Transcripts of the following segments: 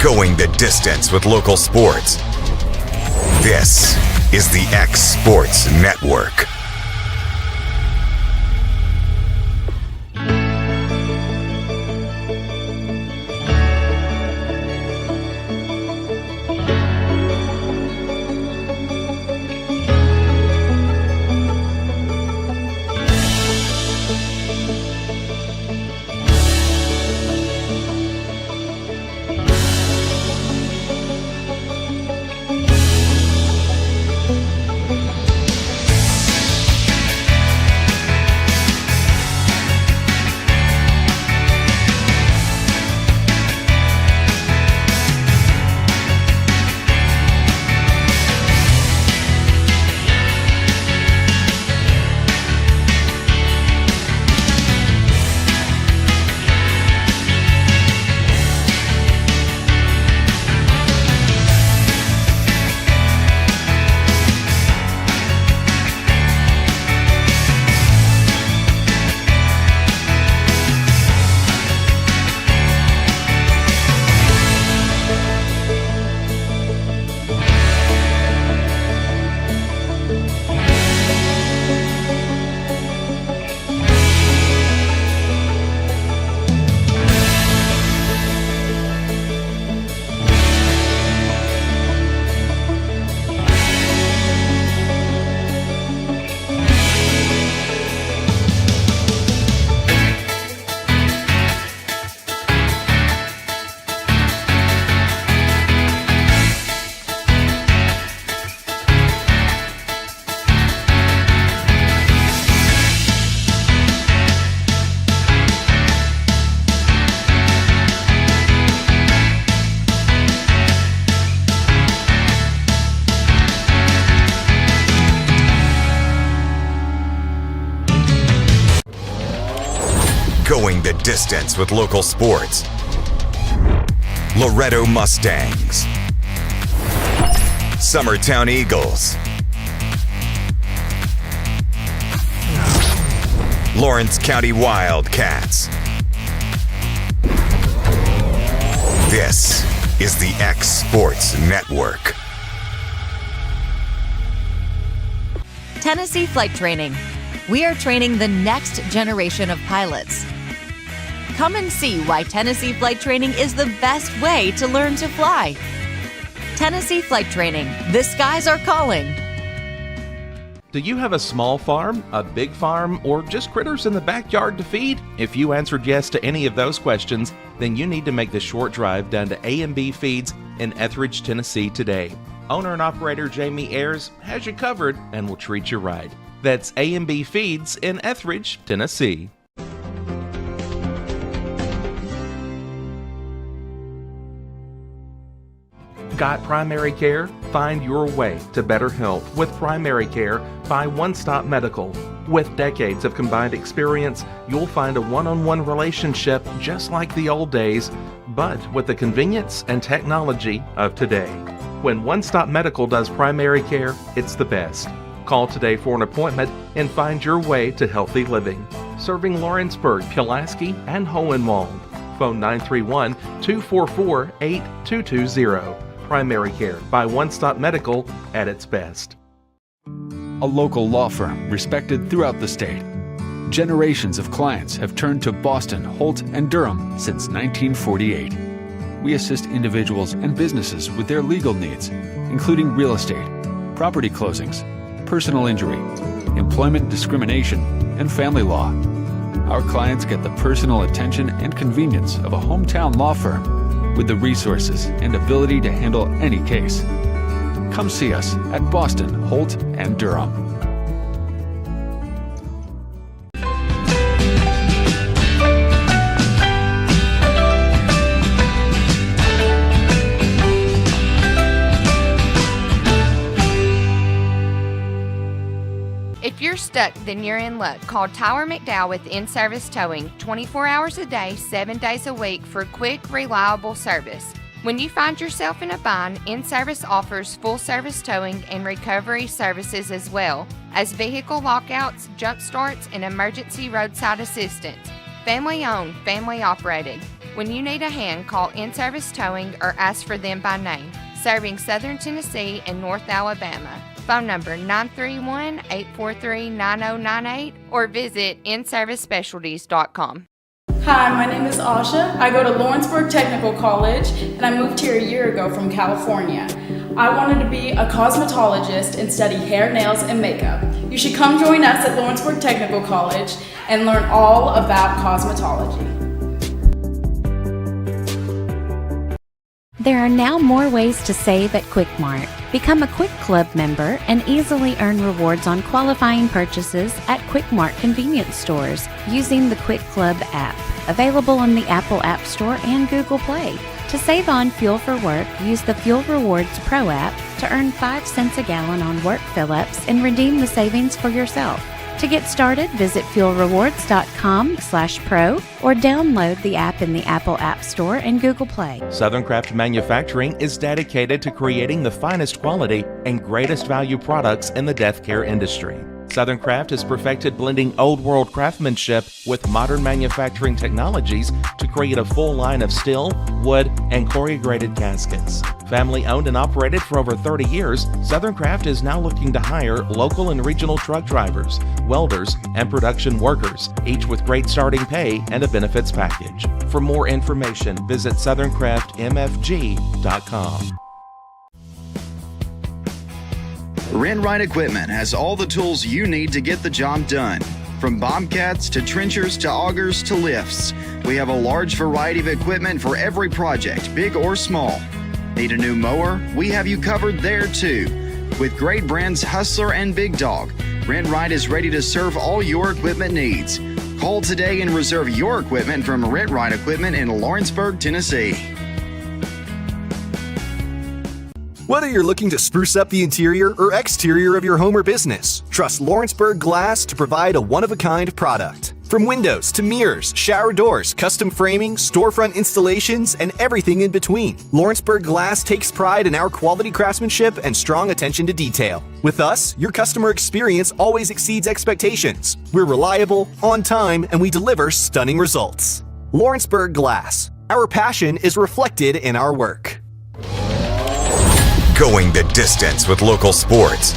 Going the distance with local sports. This is the X Sports Network. Going the distance with local sports. Loretto Mustangs. Summertown Eagles. Lawrence County Wildcats. This is the X Sports Network. Tennessee Flight Training. We are training the next generation of pilots. Come and see why Tennessee Flight Training is the best way to learn to fly. Tennessee Flight Training. The skies are calling. Do you have a small farm, a big farm, or just critters in the backyard to feed? If you answered yes to any of those questions, then you need to make the short drive down to A&B Feeds in Etheridge, Tennessee today. Owner and operator Jamie Ayers has you covered and will treat you right. That's A&B Feeds in Etheridge, Tennessee. Got primary care? Find your way to better health with primary care by One Stop Medical. With decades of combined experience, you'll find a one-on-one relationship just like the old days, but with the convenience and technology of today. When One Stop Medical does primary care, it's the best. Call today for an appointment and find your way to healthy living. Serving Lawrenceburg, Pulaski, and Hohenwald. Phone 931-244-8220. Primary care by One Stop Medical at its best. A local law firm respected throughout the state. Generations of clients have turned to Boston, Holt, and Durham since 1948. We assist individuals and businesses with their legal needs, including real estate, property closings, personal injury, employment discrimination, and family law. Our clients get the personal attention and convenience of a hometown law firm with the resources and ability to handle any case. Come see us at Boston, Holt, and Durham. If you're stuck, then you're in luck. Call Tyler McDowell with In-Service Towing, 24 hours a day, 7 days a week for quick, reliable service. When you find yourself in a bind, In-Service offers full-service towing and recovery services as well as vehicle lockouts, jump starts, and emergency roadside assistance. Family-owned, family-operated. When you need a hand, call In-Service Towing or ask for them by name. Serving Southern Tennessee and North Alabama. Phone number 931-843-9098 or visit inservicespecialties.com. Hi, my name is Asha. I go to Lawrenceburg Technical College and I moved here a year ago from California. I wanted to be a cosmetologist and study hair, nails, and makeup. You should come join us at Lawrenceburg Technical College and learn all about cosmetology. There are now more ways to save at Quick Mart. Become a Quick Club member and easily earn rewards on qualifying purchases at Quick Mart convenience stores using the Quick Club app, available on the Apple App Store and Google Play. To save on fuel for work, use the Fuel Rewards Pro app to earn 5 cents a gallon on work fill-ups and redeem the savings for yourself. To get started, visit fuelrewards.com/pro or download the app in the Apple App Store and Google Play. Southern Craft Manufacturing is dedicated to creating the finest quality and greatest value products in the death care industry. Southern Craft has perfected blending old world craftsmanship with modern manufacturing technologies to create a full line of steel, wood, and corrugated caskets. Family owned and operated for over 30 years, Southern Craft is now looking to hire local and regional truck drivers, welders, and production workers, each with great starting pay and a benefits package. For more information, visit southerncraftmfg.com. Rent-Right Equipment has all the tools you need to get the job done. From bobcats to trenchers to augers to lifts, we have a large variety of equipment for every project, big or small. Need a new mower? We have you covered there too. With great brands Hustler and Big Dog, Rent-Right is ready to serve all your equipment needs. Call today and reserve your equipment from Rent-Right Equipment in Lawrenceburg, Tennessee. Whether you're looking to spruce up the interior or exterior of your home or business, trust Lawrenceburg Glass to provide a one-of-a-kind product. From windows to mirrors, shower doors, custom framing, storefront installations, and everything in between, Lawrenceburg Glass takes pride in our quality craftsmanship and strong attention to detail. With us, your customer experience always exceeds expectations. We're reliable, on time, and we deliver stunning results. Lawrenceburg Glass. Our passion is reflected in our work. Going the distance with local sports.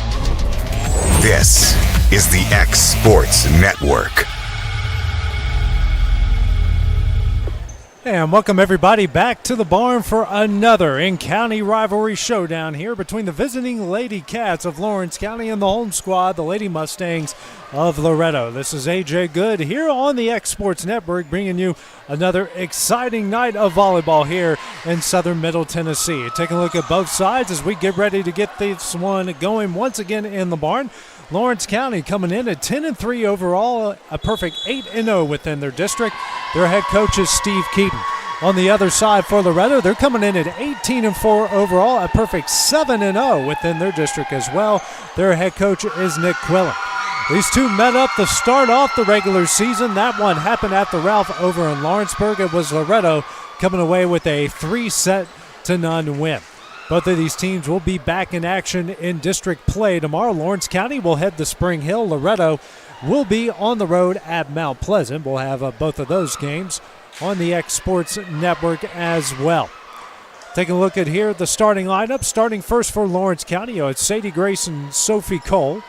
This is the X Sports Network. And welcome everybody back to the barn for another in-county rivalry showdown here between the visiting Lady Cats of Lawrence County and the home squad, the Lady Mustangs of Loretto. This is AJ Good here on the X Sports Network, bringing you another exciting night of volleyball here in southern Middle Tennessee. Taking a look at both sides as we get ready to get this one going once again in the barn. Lawrence County coming in at 10-3 overall, a perfect 8-0 within their district. Their head coach is Steve Keaton. On the other side for Loretto, they're coming in at 18-4 overall, a perfect 7-0 within their district as well. Their head coach is Nick Quillen. These two met up to start off the regular season. That one happened at the Ralph over in Lawrenceburg. It was Loretto coming away with a 3-0 win. Both of these teams will be back in action in district play tomorrow. Lawrence County will head to Spring Hill. Loretto will be on the road at Mount Pleasant. We'll have both of those games on the X Sports Network as well. Taking a look at here, the starting lineup. Starting first for Lawrence County, it's Sadie Grace and Sophie Cole.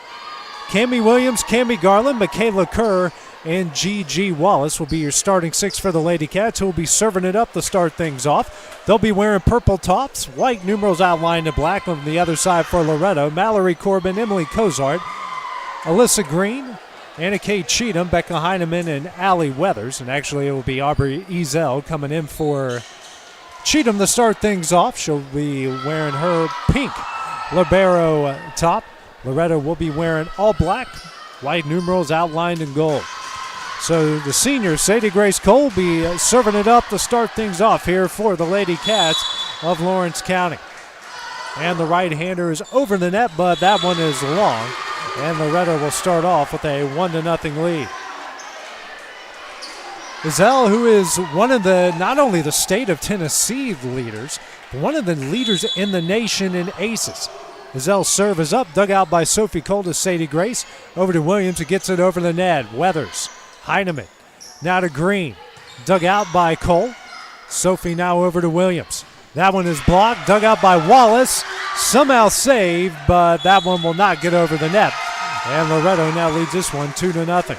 Cammie Williams, Cammie Garland, Michaela Kerr, and G.G. Wallace will be your starting six for the Lady Cats, who will be serving it up to start things off. They'll be wearing purple tops, white numerals outlined in black. On the other side for Loretto, Mallory Corbin, Emily Cozart, Alyssa Green, Anna Kay Cheatham, Becca Heineman, and Allie Weathers. And actually it will be Aubrey Ezel coming in for Cheatham to start things off. She'll be wearing her pink libero top. Loretto will be wearing all black, white numerals outlined in gold. So the senior, Sadie Grace Cole, will be serving it up to start things off here for the Lady Cats of Lawrence County. And the right-hander is over the net, but that one is long. And Loretto will start off with a 1-0 lead. Ezel, who is one of the, not only the state of Tennessee leaders, but one of the leaders in the nation in aces. Ezel's serve is up, dug out by Sophie Cole to Sadie Grace. Over to Williams, who gets it over the net. Weathers, Heineman, now to Green. Dug out by Cole. Sophie now over to Williams. That one is blocked, dug out by Wallace. Somehow saved, but that one will not get over the net. And Loretto now leads this one 2-0.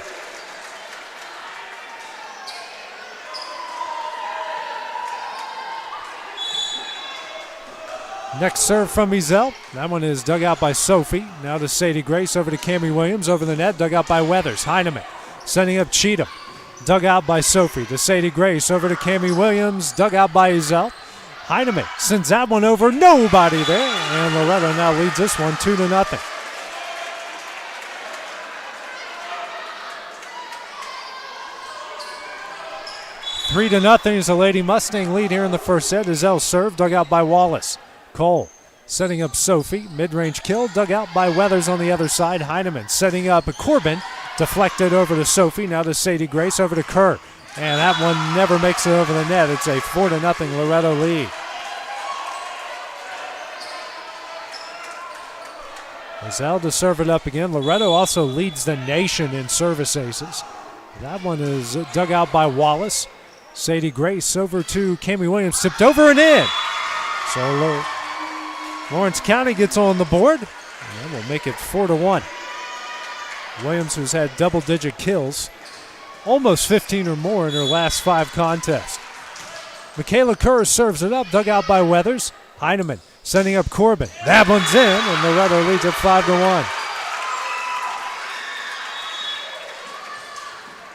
Next serve from Ezel. That one is dug out by Sophie. Now to Sadie Grace, over to Cammie Williams, over the net, dug out by Weathers. Heineman sending up Cheatham. Dug out by Sophie to Sadie Grace, over to Cammie Williams, dug out by Ezel. Heineman sends that one over, nobody there, and Loretto now leads this one 2-0. Three to nothing is the Lady Mustang lead here in the first set. Ezel serve, dug out by Wallace. Cole setting up Sophie, mid-range kill, dug out by Weathers on the other side. Heineman setting up Corbin, deflected over to Sophie, now to Sadie Grace, over to Kerr. And that one never makes it over the net. It's a 4-0 Loretto lead. Ezel to serve it up again. Loretto also leads the nation in service aces. That one is dug out by Wallace. Sadie Grace over to Cammie Williams, tipped over and in. So Lawrence County gets on the board, and we'll make it 4-1. Williams, who's had double-digit kills, almost 15 or more in her last 5 contests. Michaela Kerr serves it up, dug out by Weathers. Heineman sending up Corbin. That one's in, and Loretto leads at 5-1.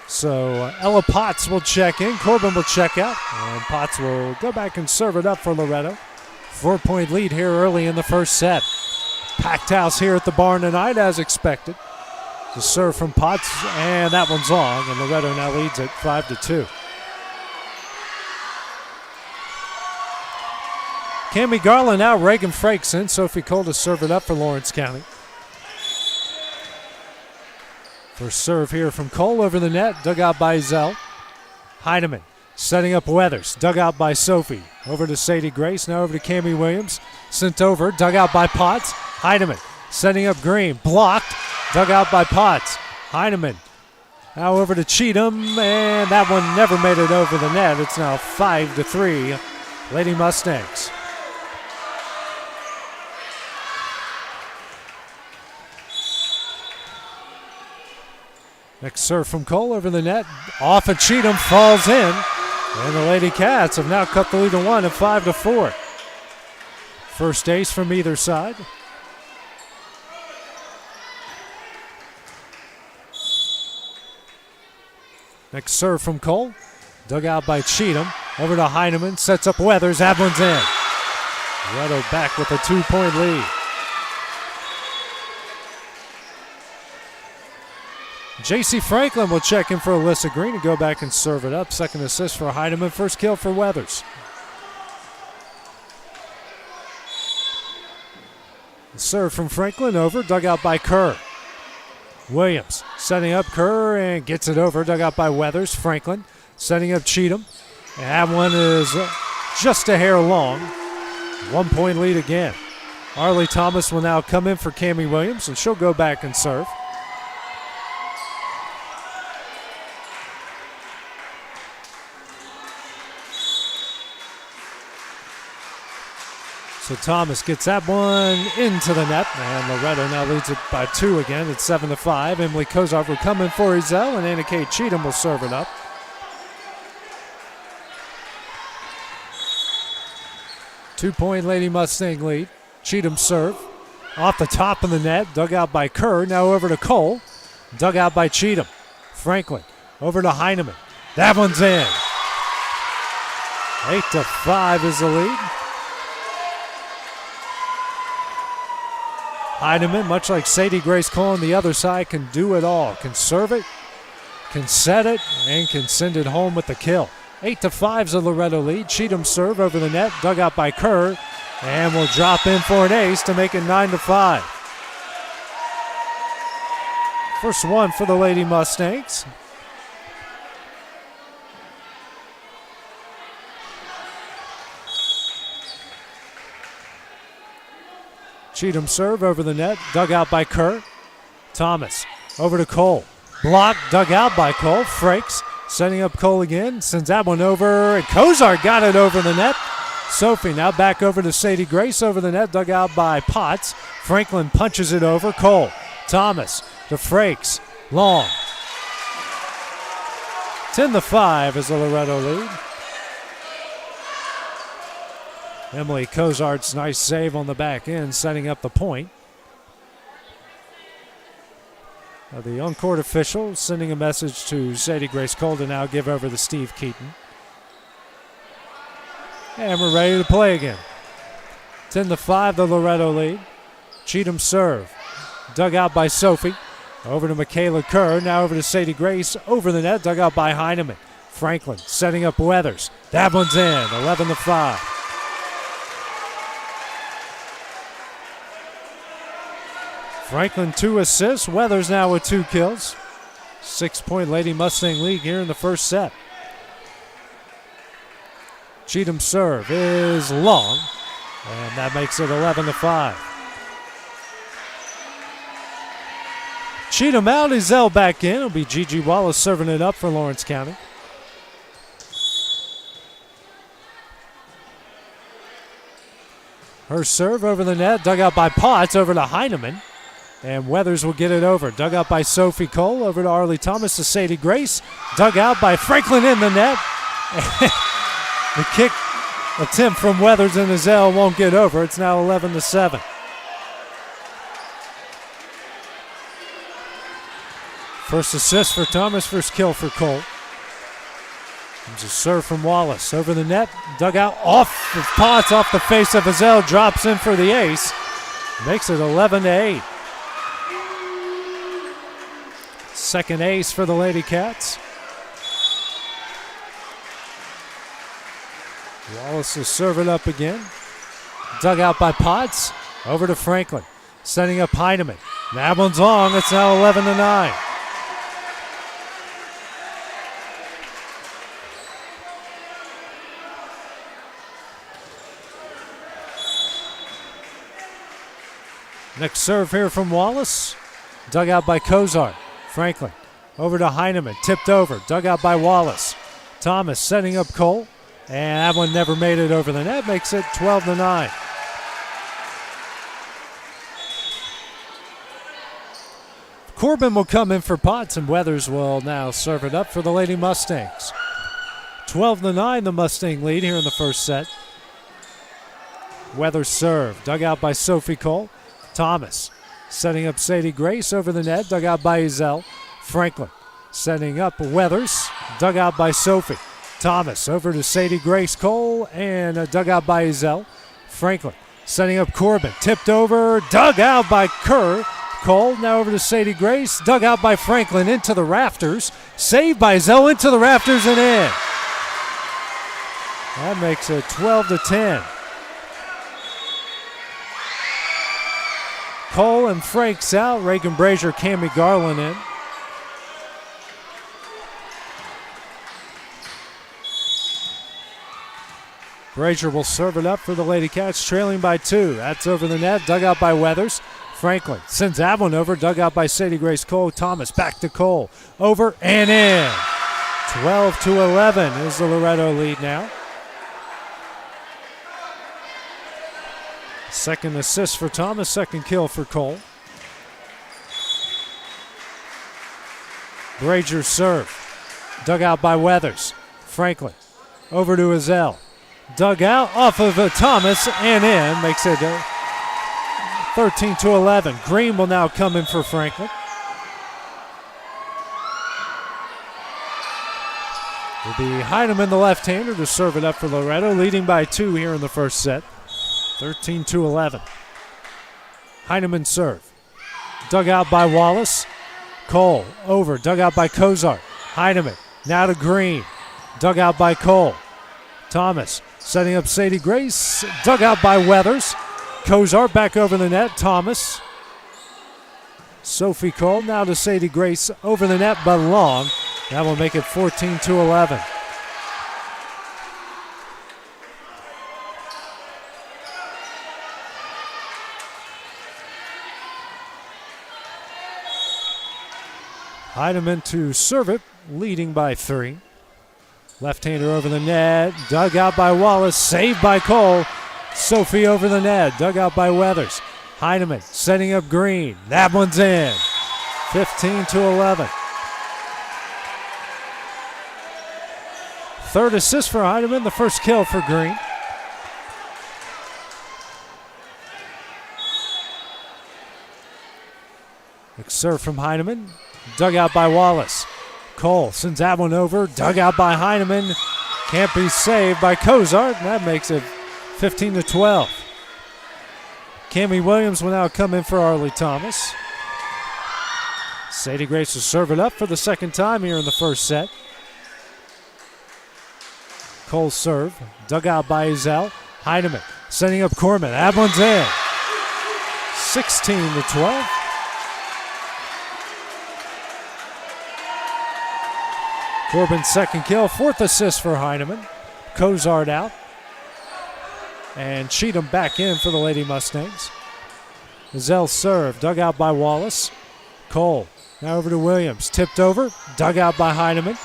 So Ella Potts will check in, Corbin will check out, and Potts will go back and serve it up for Loretto. 4-point lead here early in the first set. Packed house here at the barn tonight as expected. The serve from Potts, and that one's long, and Loretto now leads at 5-2. Cammie Garland out, Reagan Frakes in. Sophie Cole to serve it up for Lawrence County. First serve here from Cole over the net, dug out by Zell. Heineman setting up Weathers, dug out by Sophie. Over to Sadie Grace, now over to Cammie Williams. Sent over, dug out by Potts. Heineman setting up Green, blocked, dug out by Potts. Heineman now over to Cheatham, and that one never made it over the net. It's now 5-3, Lady Mustangs. Next serve from Cole over the net, off of Cheatham, falls in, and the Lady Cats have now cut the lead to 1 at 5-4. First ace from either side. Next serve from Cole, dug out by Cheatham, over to Heineman, sets up Weathers, that one's in. Loretto back with a 2-point lead. J.C. Franklin will check in for Alyssa Green and go back and serve it up. Second assist for Heineman, first kill for Weathers. The serve from Franklin over, dug out by Kerr. Williams setting up Kerr and gets it over, dug out by Weathers. Franklin setting up Cheatham. And that one is just a hair long. 1-point lead again. Arlie Thomas will now come in for Cammie Williams, and she'll go back and serve. So Thomas gets that one into the net, and Loretto now leads it by 2 again. It's 7-5. Emily Kozar will come in for Ezel, and Anna Kate Cheatham will serve it up. Two-point Lady Mustang lead. Cheatham serve. Off the top of the net, dug out by Kerr. Now over to Cole. Dug out by Cheatham. Franklin over to Heineman. That one's in. 8-5 is the lead. Heineman, much like Sadie Grace Cole on the other side, can do it all. Can serve it, can set it, and can send it home with the kill. 8-5 is the Loretto lead. Cheatham serve over the net, dug out by Kerr, and will drop in for an ace to make it 9-5. First one for the Lady Mustangs. Cheatham serve over the net, dug out by Kerr. Thomas over to Cole. Blocked, dug out by Cole. Frakes Setting up Cole again. Sends that one over. And Kozart got it over the net. Sophie now back over to Sadie Grace over the net. Dug out by Potts. Franklin punches it over. Cole. Thomas to Frakes. Long. 10-5 is the Loretto lead. Emily Kozart's nice save on the back end, setting up the point. The on-court official sending a message to Sadie Grace Cole to now give over to Steve Keaton. And we're ready to play again. 10-5, the Loretto lead. Cheatham serve. Dug out by Sophie. Over to Michaela Kerr. Now over to Sadie Grace. Over the net. Dug out by Heineman. Franklin setting up Weathers. That one's in. 11-5. Franklin 2 assists. Weathers now with 2 kills. 6-point Lady Mustang lead here in the first set. Cheatham's serve is long. And that makes it 11-5. Cheatham out, Ezell back in. It'll be Gigi Wallace serving it up for Lawrence County. Her serve over the net, dug out by Potts, over to Heineman. And Weathers will get it over. Dug out by Sophie Cole, over to Arlie Thomas to Sadie Grace. Dug out by Franklin in the net. The kick attempt from Weathers and Ezell won't get over. It's now 11-7. First assist for Thomas, first kill for Cole. Comes a serve from Wallace. Over the net, dug out off of Potts, off the face of Ezell, drops in for the ace. Makes it 11-8. Second ace for the Lady Cats. Wallace will serve it up again. Dug out by Potts. Over to Franklin. Setting up Heineman. That one's long. It's now 11-9. Next serve here from Wallace. Dug out by Kozart. Franklin over to Heineman. Tipped over. Dug out by Wallace. Thomas setting up Cole. And that one never made it over the net. Makes it 12-9. Corbin will come in for Potts, and Weathers will now serve it up for the Lady Mustangs. 12-9, the Mustang lead here in the first set. Weathers serve. Dug out by Sophie Cole. Thomas setting up Sadie Grace over the net. Dug out by Ezell. Franklin setting up Weathers. Dug out by Sophie. Thomas over to Sadie Grace Cole and dug out by Ezell. Franklin setting up Corbin. Tipped over. Dug out by Kerr. Cole now over to Sadie Grace. Dug out by Franklin into the rafters. Saved by Ezell into the rafters and in. That makes it 12-10. Cole and Franks out. Reagan Brazier, Cammie Garland in. Brazier will serve it up for the Lady Cats, trailing by 2. That's over the net, dug out by Weathers. Franklin sends that one over, dug out by Sadie Grace Cole. Thomas back to Cole. Over and in. 12-11 is the Loretto lead now. Second assist for Thomas, second kill for Cole. Brazier serve. Dug out by Weathers. Franklin over to Ezell. Dug out off of Thomas and in. Makes it 13-11. Green will now come in for Franklin. It'll be Heineman, the left-hander, to serve it up for Loretto, leading by 2 here in the first set. 13-11. Heineman serve. Dug out by Wallace. Cole over. Dug out by Kozart. Heineman now to Green. Dug out by Cole. Thomas setting up Sadie Grace. Dug out by Weathers. Kozart back over the net. Thomas. Sophie Cole now to Sadie Grace over the net, but long. That will make it 14-11. Heineman to serve it, leading by 3. Left-hander over the net, dug out by Wallace, saved by Cole. Sophie over the net, dug out by Weathers. Heineman setting up Green. That one's in. 15-11. Third assist for Heineman, the first kill for Green. Next serve from Heineman, dug out by Wallace. Cole sends that one over, dug out by Heineman. Can't be saved by Cozart, and that makes it 15-12. Cammie Williams will now come in for Arlie Thomas. Sadie Grace will serve it up for the second time here in the first set. Cole serve, dug out by Ezell. Heineman sending up Corman. That one's in. 16-12. Corbin's second kill, fourth assist for Heineman. Cozart out. And Cheatham back in for the Lady Mustangs. Ezell serve, dug out by Wallace. Cole now over to Williams. Tipped over, dug out by Heineman.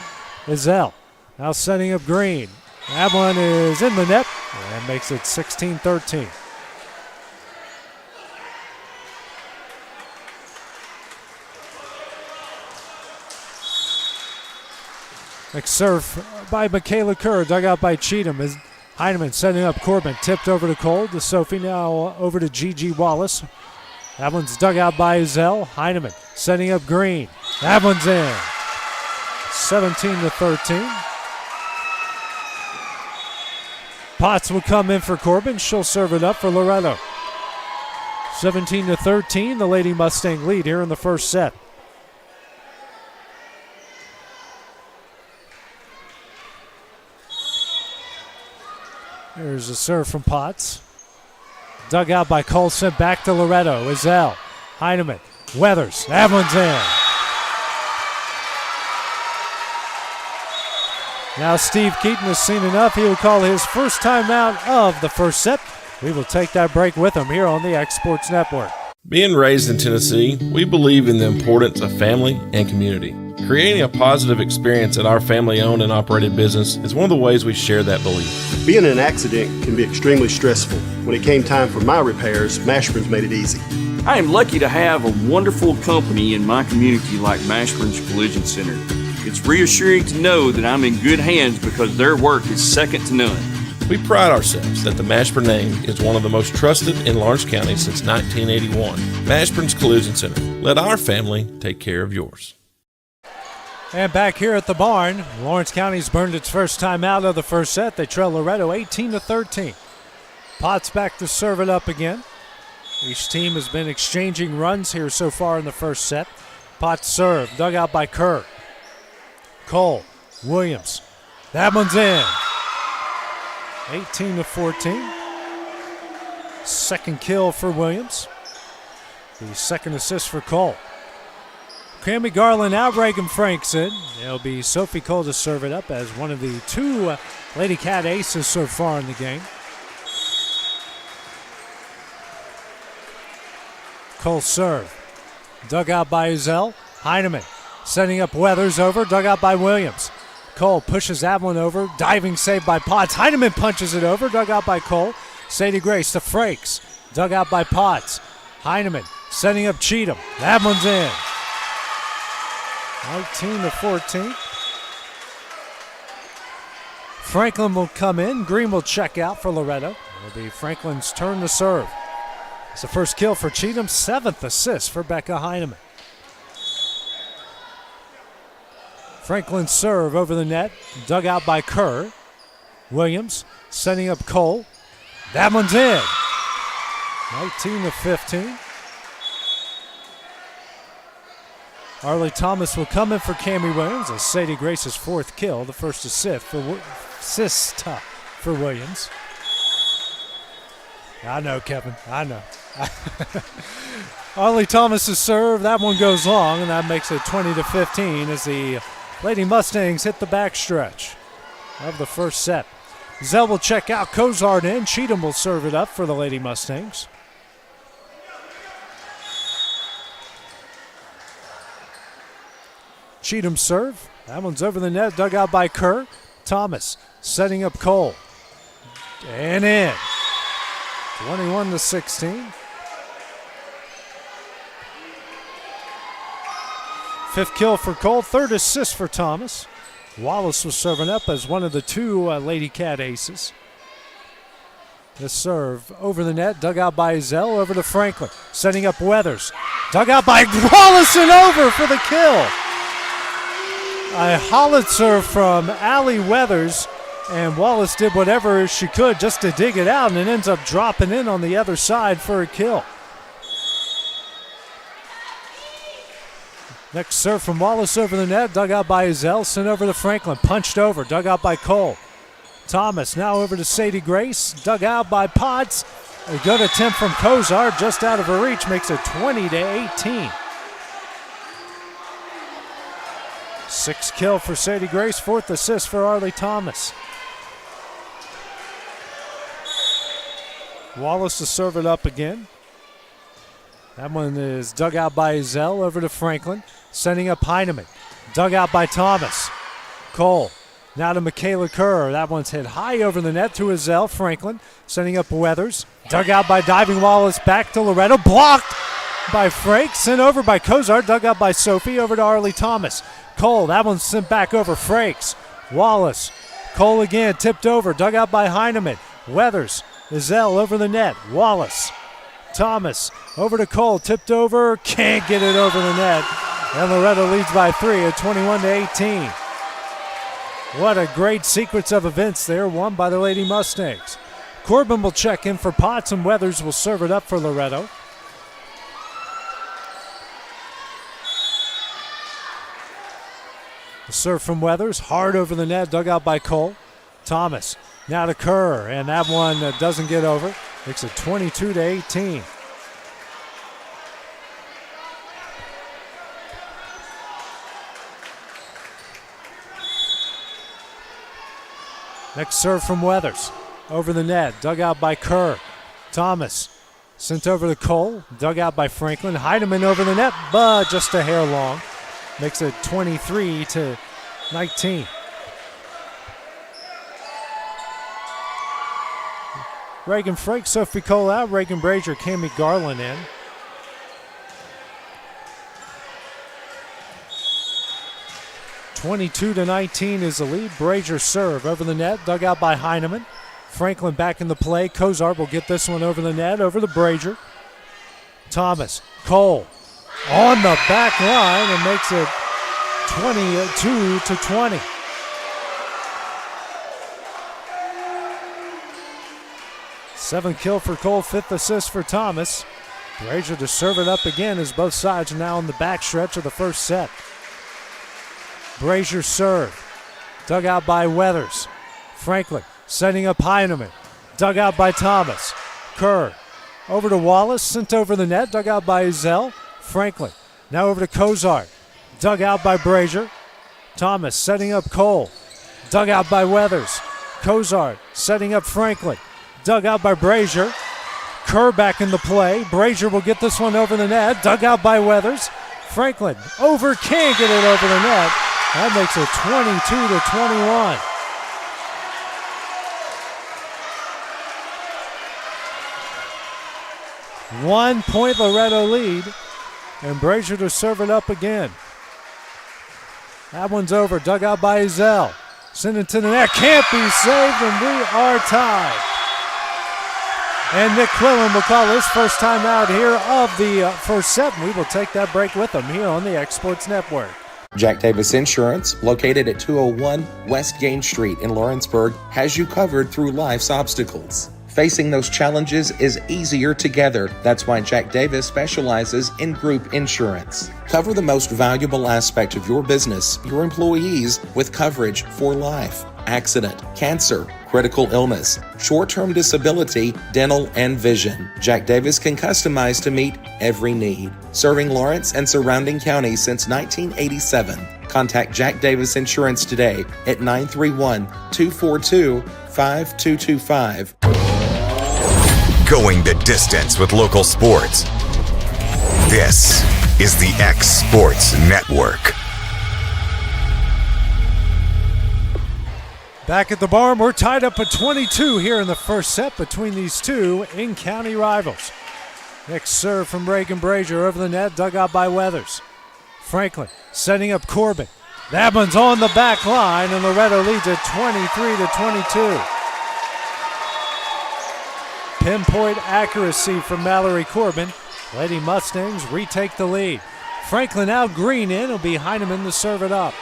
Ezell now setting up Green. That one is in the net. And makes it 16-13. Next serve by Michaela Kerr, dug out by Cheatham. Is Heineman setting up Corbin, tipped over to Cole. To Sophie, now over to Gigi Wallace. That one's dug out by Ezell. Heineman setting up Green. That one's in. 17-13. Potts will come in for Corbin. She'll serve it up for Loretto. 17-13, the Lady Mustang lead here in the first set. There's a serve from Potts. Dug out by Cole, sent back to Loretto. Ezell, Heineman, Weathers. That one's in. Now Steve Keaton has seen enough. He will call his first timeout of the first set. We will take that break with him here on the X Sports Network. Being raised in Tennessee, we believe in the importance of family and community. Creating a positive experience at our family-owned and operated business is one of the ways we share that belief. Being in an accident can be extremely stressful. When it came time for my repairs, Mashburn's made it easy. I am lucky to have a wonderful company in my community like Mashburn's Collision Center. It's reassuring to know that I'm in good hands because their work is second to none. We pride ourselves that the Mashburn name is one of the most trusted in Lawrence County since 1981. Mashburn's Collision Center. Let our family take care of yours. And back here at the barn, Lawrence County's burned its first time out of the first set. They trail Loretto 18-13. Potts back to serve it up again. Each team has been exchanging runs here so far in the first set. Potts serve, dug out by Kerr. Cole, Williams. That one's in. 18-14. Second kill for Williams. The second assist for Cole. Cammie Garland out, Reagan Franks in. It'll be Sophie Cole to serve it up as one of the two Lady Cat aces so far in the game. Cole serve. Dug out by Ezell. Heineman setting up Weathers over. Dug out by Williams. Cole pushes that one over. Diving save by Potts. Heineman punches it over. Dug out by Cole. Sadie Grace to Frakes. Dug out by Potts. Heineman setting up Cheatham. That one's in. 19-14. Franklin will come in. Green will check out for Loretto. It'll be Franklin's turn to serve. It's the first kill for Cheatham, seventh assist for Becca Heineman. Franklin's serve over the net, dug out by Kerr. Williams setting up Cole. That one's in. 19-15. Arlie Thomas will come in for Cammie Williams as Sadie Grace's fourth kill, the first assist for Williams. I know, Kevin. I know. Arlie Thomas's serve, that one goes long, and that makes it 20-15 as the Lady Mustangs hit the backstretch of the first set. Zell will check out, Cozart in. Cheatham will serve it up for the Lady Mustangs. Cheatham serve. That one's over the net, dug out by Kerr. Thomas setting up Cole. And in. 21-16. Fifth kill for Cole, third assist for Thomas. Wallace was serving up as one of the two Lady Cat aces. The serve over the net, dug out by Zell, over to Franklin, setting up Weathers. Dug out by Wallace and over for the kill. A howitzer from Allie Weathers, and Wallace did whatever she could just to dig it out, and it ends up dropping in on the other side for a kill. Next serve from Wallace over the net, dug out by Zell, sent over to Franklin, punched over, dug out by Cole. Thomas now over to Sadie Grace, dug out by Potts. A good attempt from Kozar, just out of her reach, makes it 20-18. Sixth kill for Sadie Grace, fourth assist for Arlie Thomas. Wallace to serve it up again. That one is dug out by Zell, over to Franklin, sending up Heineman. Dug out by Thomas. Cole. Now to Michaela Kerr. That one's hit high over the net to Azelle. Franklin sending up Weathers. Dug out by Diving Wallace. Back to Loretto. Blocked by Frank. Sent over by Kozar. Dug out by Sophie. Over to Arlie Thomas. Cole. That one's sent back over Frakes. Wallace. Cole again. Tipped over. Dug out by Heineman. Weathers. Azelle over the net. Wallace. Thomas. Over to Cole. Tipped over. Can't get it over the net. And Loretto leads by 3 at 21-18. What a great sequence of events there, won by the Lady Mustangs. Corbin will check in for Potts, and Weathers will serve it up for Loretto. The serve from Weathers, hard over the net, dug out by Cole. Thomas, now to Kerr, and that one doesn't get over. Makes it 22-18. Next serve from Weathers. Over the net. Dug out by Kerr. Thomas. Sent over to Cole. Dug out by Franklin. Heidemann over the net, but just a hair long. Makes it 23-19. Reagan Frank, Sophie Cole out. Reagan Brazier, Cammie Garland in. (22-19) is the lead. Brazier serve over the net, dug out by Heineman. Franklin back in the play. Kozar will get this one over the net, over to Brazier. Thomas, Cole on the back line and makes it 22-20. Seventh kill for Cole, fifth assist for Thomas. Brazier to serve it up again as both sides are now in the backstretch of the first set. Brazier serve. Dug out by Weathers. Franklin setting up Heineman. Dug out by Thomas. Kerr over to Wallace. Sent over the net. Dug out by Zell. Franklin now over to Kozar. Dug out by Brazier. Thomas setting up Cole. Dug out by Weathers. Kozar setting up Franklin. Dug out by Brazier. Kerr back in the play. Brazier will get this one over the net. Dug out by Weathers. Franklin over, can't get it over the net. That makes it 22-21. One point Loretto lead, and Brazier to serve it up again. That one's over, dug out by Zell. Send it to the net, can't be saved, and we are tied. And Nick Quillen will call his first time out here of the first set, and we will take that break with him here on the X Sports Network. Jack Davis Insurance, located at 201 West Gain Street in Lawrenceburg, has you covered through life's obstacles. Facing those challenges is easier together. That's why Jack Davis specializes in group insurance. Cover the most valuable aspect of your business, your employees, with coverage for life, accident, cancer, critical illness, short-term disability, dental, and vision. Jack Davis can customize to meet every need. Serving Lawrence and surrounding counties since 1987. Contact Jack Davis Insurance today at 931-242-5225. Going the distance with local sports. This is the X Sports Network. Back at the barn, we're tied up at 22 here in the first set between these two in-county rivals. Next serve from Reagan Brazier over the net, dug out by Weathers. Franklin setting up Corbin. That one's on the back line, and Loretto leads it 23-22. Pinpoint accuracy from Mallory Corbin. Lady Mustangs retake the lead. Franklin out, Green in. It'll be Heineman to serve it up.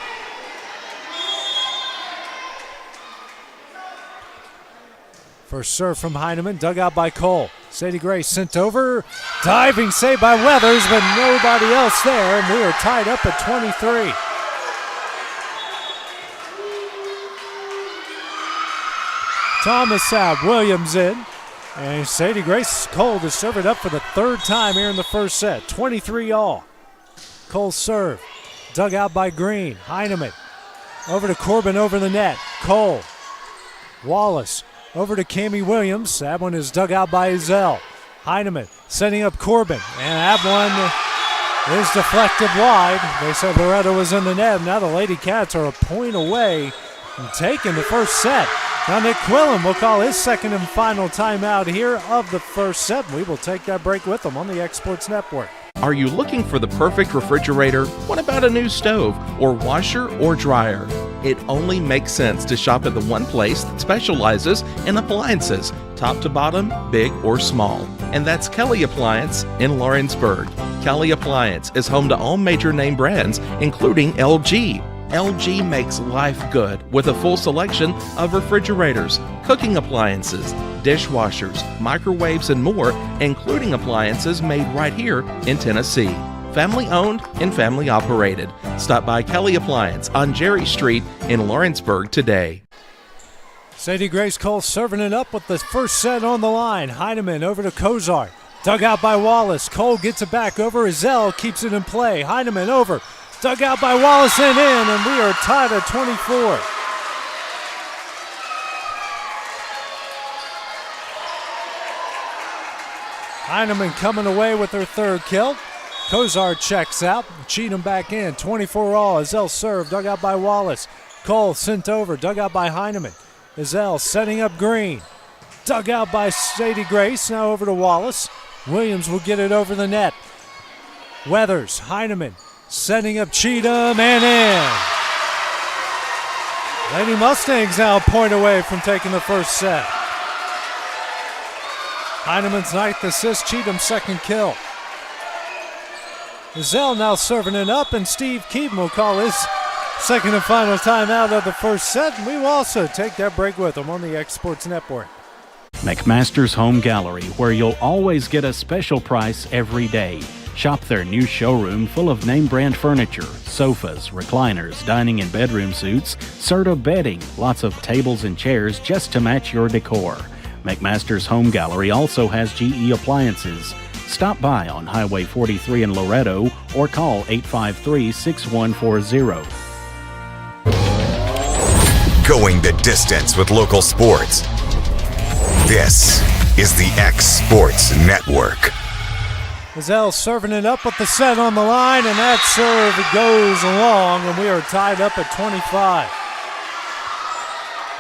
First serve from Heineman, dug out by Cole. Sadie Gray sent over. Diving save by Weathers, but nobody else there, and we are tied up at 23. Thomas out, Williams in. And Sadie Grace Cole to serve it up for the third time here in the first set. 23 all. Cole serve. Dug out by Green. Heineman. Over to Corbin over the net. Cole. Wallace. Over to Cammie Williams. That one is dug out by Ezell. Heineman setting up Corbin. And that one is deflected wide. They said Loretto was in the net. Now the Lady Cats are a point away from taking the first set. Now Nick Quillen will call his second and final timeout here of the first set. We will take that break with him on the Exports Network. Are you looking for the perfect refrigerator? What about a new stove or washer or dryer? It only makes sense to shop at the one place that specializes in appliances, top to bottom, big or small. And that's Kelly Appliance in Lawrenceburg. Kelly Appliance is home to all major name brands, including LG. LG makes life good with a full selection of refrigerators, cooking appliances, dishwashers, microwaves, and more, including appliances made right here in Tennessee. Family owned and family operated. Stop by Kelly Appliance on Jerry Street in Lawrenceburg today. Sadie Grace Cole serving it up with the first set on the line. Heineman over to Kozar. Dug out by Wallace. Cole gets it back over. Ezell keeps it in play. Heineman over. Dug out by Wallace and in, and we are tied at 24. Heineman coming away with her third kill. Kozar checks out. Cheatham back in. 24 all. Ezell serve. Dug out by Wallace. Cole sent over. Dug out by Heineman. Ezell setting up Green. Dug out by Sadie Grace. Now over to Wallace. Williams will get it over the net. Weathers. Heineman. Setting up Cheatham and in. Lady Mustangs now a point away from taking the first set. Heineman's ninth assist, Cheatham's second kill. Ezell now serving it up, and Steve Keaton will call his second and final timeout of the first set. And we will also take that break with him on the Exports Network. McMaster's Home Gallery, where you'll always get a special price every day. Shop their new showroom full of name-brand furniture, sofas, recliners, dining and bedroom suites, Serta bedding, lots of tables and chairs just to match your decor. McMaster's Home Gallery also has GE appliances. Stop by on Highway 43 in Loretto or call 853-6140. Going the distance with local sports. This is the X Sports Network. Ezell serving it up with the set on the line, and that serve goes long, and we are tied up at 25.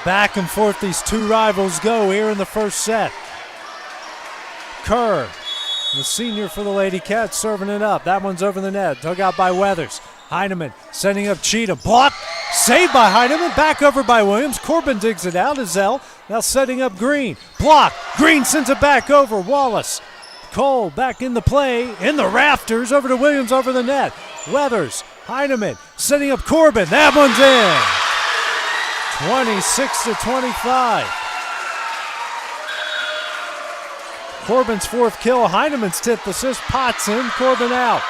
Back and forth these two rivals go here in the first set. Kerr, the senior for the Lady Cats, serving it up. That one's over the net, dug out by Weathers. Heineman setting up Cheatham. Blocked, saved by Heineman, back over by Williams. Corbin digs it out. Ezell now setting up Green. Blocked, Green sends it back over. Wallace. Cole back in the play, in the rafters, over to Williams over the net. Weathers, Heineman setting up Corbin. That one's in. 26-25. Corbin's fourth kill, Heineman's 10th assist. Potts in, Corbin out.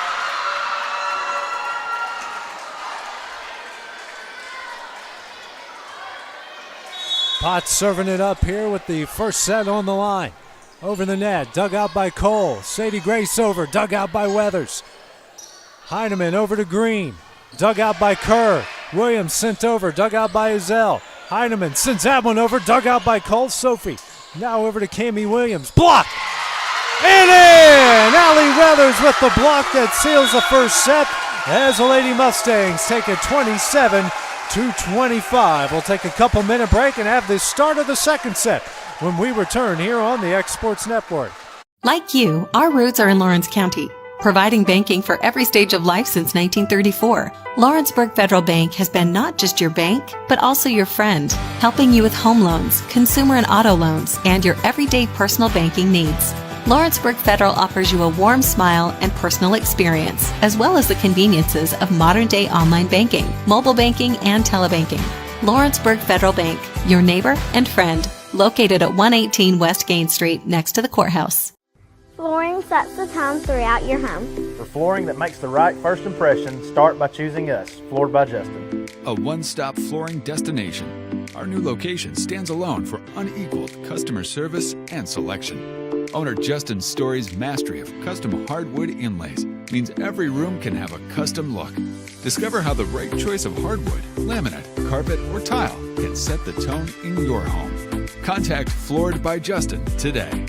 Potts serving it up here with the first set on the line. Over the net, dug out by Cole. Sadie Grace over, dug out by Weathers. Heineman over to Green. Dug out by Kerr. Williams sent over, dug out by Ezell. Heineman sends that one over, dug out by Cole. Sophie now over to Cammie Williams. Block! And in! Allie Weathers with the block that seals the first set as the Lady Mustangs take it 27-25 2:25. We'll take a couple-minute break and have the start of the second set when we return here on the X Sports Network. Like you, our roots are in Lawrence County, providing banking for every stage of life since 1934. Lawrenceburg Federal Bank has been not just your bank, but also your friend, helping you with home loans, consumer and auto loans, and your everyday personal banking needs. Lawrenceburg Federal offers you a warm smile and personal experience, as well as the conveniences of modern-day online banking, mobile banking, and telebanking. Lawrenceburg Federal Bank, your neighbor and friend, located at 118 West Gain Street, next to the courthouse. Flooring sets the tone throughout your home. For flooring that makes the right first impression, start by choosing us, Floored by Justin. A one-stop flooring destination. Our new location stands alone for unequaled customer service and selection. Owner Justin Story's mastery of custom hardwood inlays means every room can have a custom look. Discover how the right choice of hardwood, laminate, carpet, or tile can set the tone in your home. Contact Floored by Justin today.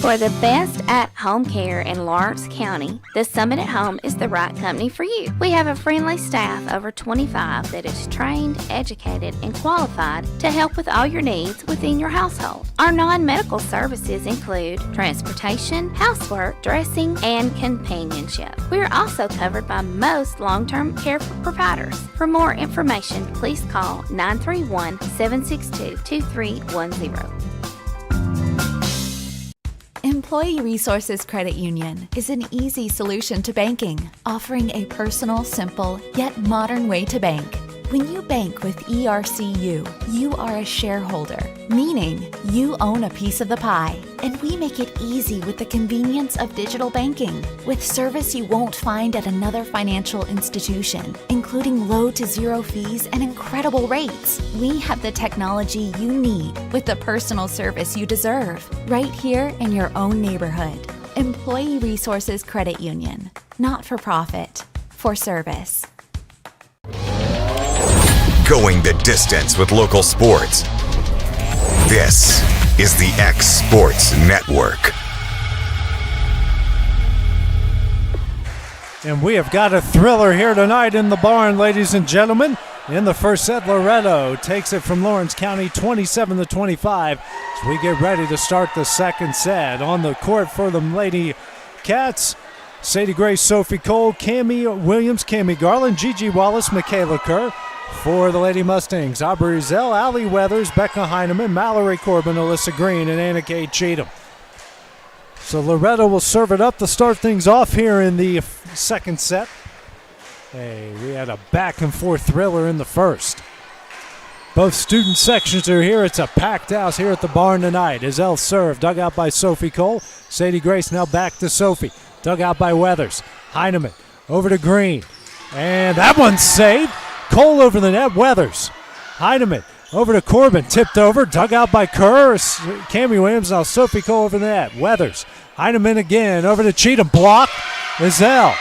For the best at-home care in Lawrence County, the Summit at Home is the right company for you. We have a friendly staff over 25 that is trained, educated, and qualified to help with all your needs within your household. Our non-medical services include transportation, housework, dressing, and companionship. We are also covered by most long-term care providers. For more information, please call 931-762-2310. Employee Resources Credit Union is an easy solution to banking, offering a personal, simple, yet modern way to bank. When you bank with ERCU, you are a shareholder, meaning you own a piece of the pie, and we make it easy with the convenience of digital banking, with service you won't find at another financial institution, including low to zero fees and incredible rates. We have the technology you need with the personal service you deserve, right here in your own neighborhood. Employee Resources Credit Union, not for profit, for service. Going the distance with local sports. This is the X Sports Network. And we have got a thriller here tonight in the barn, ladies and gentlemen. In the first set, Loretto takes it from Lawrence County 27-25 as we get ready to start the second set. On the court for the Lady Cats, Sadie Grace, Sophie Cole, Cammie Williams, Cammie Garland, Gigi Wallace, Michaela Kerr. For the Lady Mustangs, Aubrey Zell, Allie Weathers, Becca Heineman, Mallory Corbin, Alyssa Green, and Anna Kay Cheatham. So Loretto will serve it up to start things off here in the second set. Hey, we had a back-and-forth thriller in the first. Both student sections are here. It's a packed house here at the barn tonight. Azell serve, dug out by Sophie Cole. Sadie Grace now back to Sophie, dug out by Weathers. Heineman over to Green, and that one's saved. Cole over the net, Weathers. Heineman over to Corbin, tipped over, dug out by Kerr. Cammie Williams, now Sophie Cole over the net. Weathers, Heineman again, over to Cheatham, block. Azell,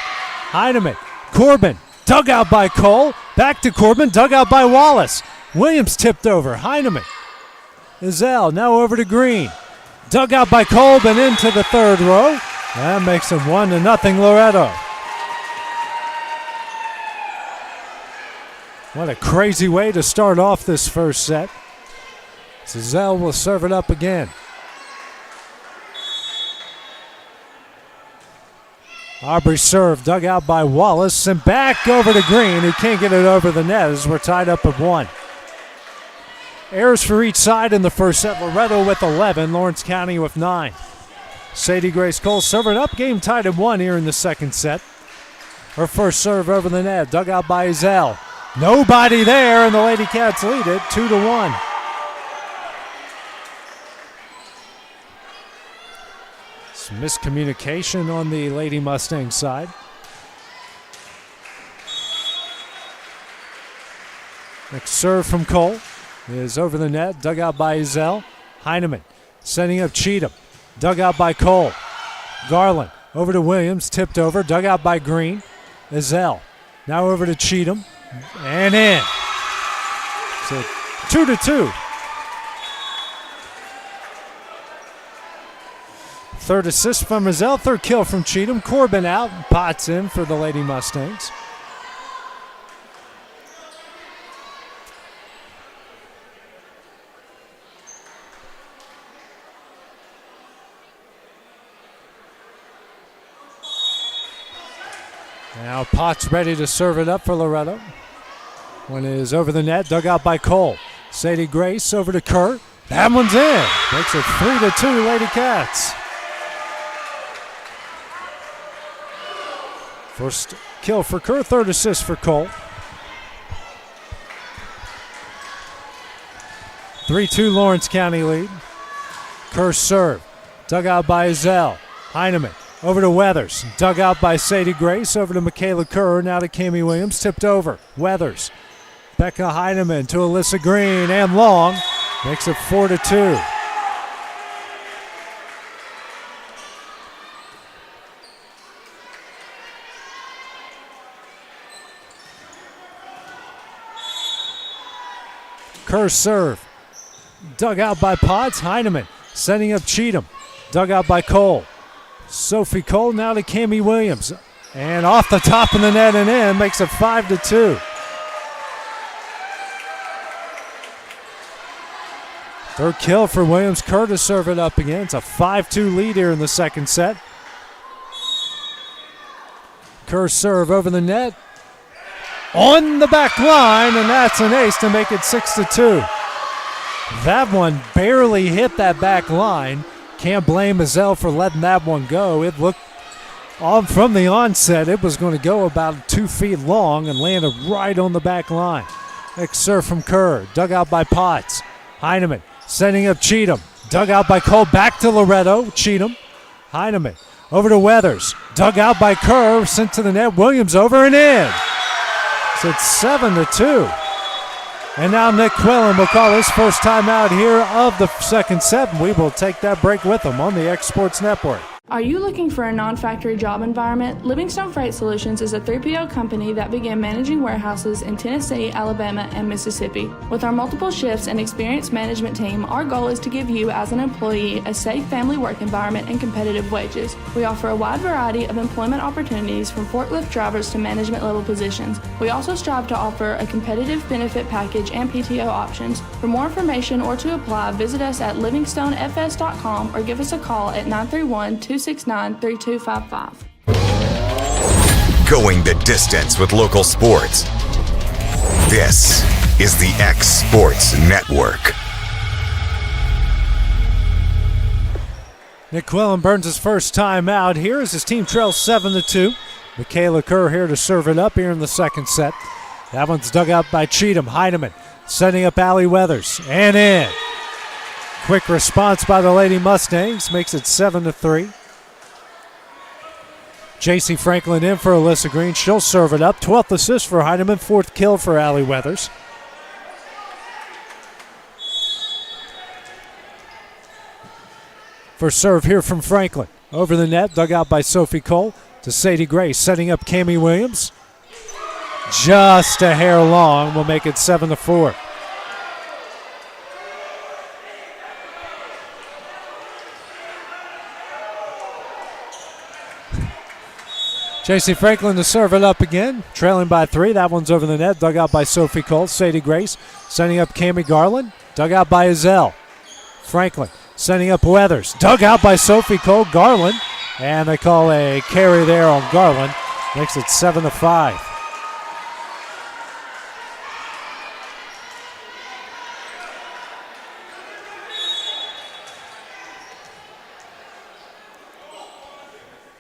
Heineman, Corbin, dug out by Cole. Back to Corbin, dug out by Wallace. Williams tipped over, Heineman. Azell now over to Green. Dug out by Colbin into the third row. That makes it 1-0 Loretto. What a crazy way to start off this first set. Azell will serve it up again. Aubrey serve, dug out by Wallace, and back over to Green, who can't get it over the net as we're tied up at 1. Errors for each side in the first set. Loretto with 11, Lawrence County with 9. Sadie Grace Cole serving up, game tied at 1 here in the second set. Her first serve over the net, dug out by Azell. Nobody there, and the Lady Cats lead it 2-1. Some miscommunication on the Lady Mustang side. Next serve from Cole is over the net, dug out by Azell. Heineman setting up Cheatham, dug out by Cole. Garland over to Williams, tipped over, dug out by Green. Azell now over to Cheatham. And in. So 2-2. Third assist from Rizal, third kill from Cheatham. Corbin out, Potts in for the Lady Mustangs. Now Potts ready to serve it up for Loretto. One is over the net, dug out by Cole. Sadie Grace over to Kerr. That one's in. Makes it 3-2 Lady Cats. First kill for Kerr, third assist for Cole. 3-2 Lawrence County lead. Kerr serve. Dug out by Zell. Heineman over to Weathers. Dug out by Sadie Grace. Over to Michaela Kerr. Now to Cami Williams. Tipped over. Weathers. Becca Heineman to Alyssa Green and long. Makes it 4-2. Kerr serve. Dug out by Potts. Heineman setting up Cheatham. Dug out by Cole. Sophie Cole now to Cami Williams. And off the top of the net and in. Makes it 5-2. Third kill for Williams. Kerr to serve it up again. It's a 5-2 lead here in the second set. Kerr serve over the net. On the back line, and that's an ace to make it 6-2. That one barely hit that back line. Can't blame Mazel for letting that one go. It looked from the onset it was going to go about 2 feet long and landed right on the back line. Next serve from Kerr. Dug out by Potts. Heineman setting up Cheatham. Dug out by Cole. Back to Loretto. Cheatham. Heineman over to Weathers. Dug out by Kerr. Sent to the net. Williams over and in. So it's 7-2. And now Nick Quillen will call his first timeout here of the second set. We will take that break with him on the X Sports Network. Are you looking for a non-factory job environment? Livingstone Freight Solutions is a 3PL company that began managing warehouses in Tennessee, Alabama, and Mississippi. With our multiple shifts and experienced management team, our goal is to give you, as an employee, a safe family work environment and competitive wages. We offer a wide variety of employment opportunities from forklift drivers to management level positions. We also strive to offer a competitive benefit package and PTO options. For more information or to apply, visit us at livingstonefs.com or give us a call at 931-269-3255. Going the distance with local sports. This is the X Sports Network. Nick Quillen burns his first time out here as his team trails 7-2. Michaela Kerr here to serve it up here in the second set. That one's dug out by Cheatham. Heineman setting up Allie Weathers and in. Quick response by the Lady Mustangs makes it 7-3. JC Franklin in for Alyssa Green. She'll serve it up. 12th assist for Heineman. 4th kill for Allie Weathers. First serve here from Franklin. Over the net, dug out by Sophie Cole to Sadie Grace, setting up Cami Williams. Just a hair long will make it 7-4. J.C. Franklin to serve it up again, trailing by 3. That one's over the net, dug out by Sophie Cole. Sadie Grace sending up Cami Garland, dug out by Azell. Franklin sending up Weathers, dug out by Sophie Cole. Garland, and they call a carry there on Garland. Makes it 7-5.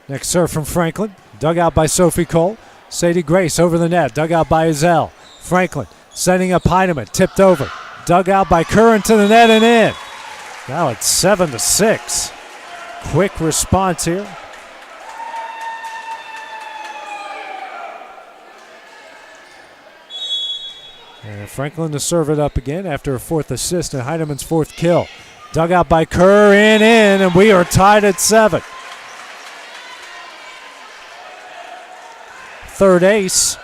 Next serve from Franklin. Dug out by Sophie Cole. Sadie Grace over the net. Dug out by Azell. Franklin setting up Heineman. Tipped over. Dug out by Kerr into the net and in. Now it's 7-6. Quick response here. And Franklin to serve it up again after a 4th assist and Heineman's 4th kill. Dug out by Kerr in, and we are tied at 7. Third ace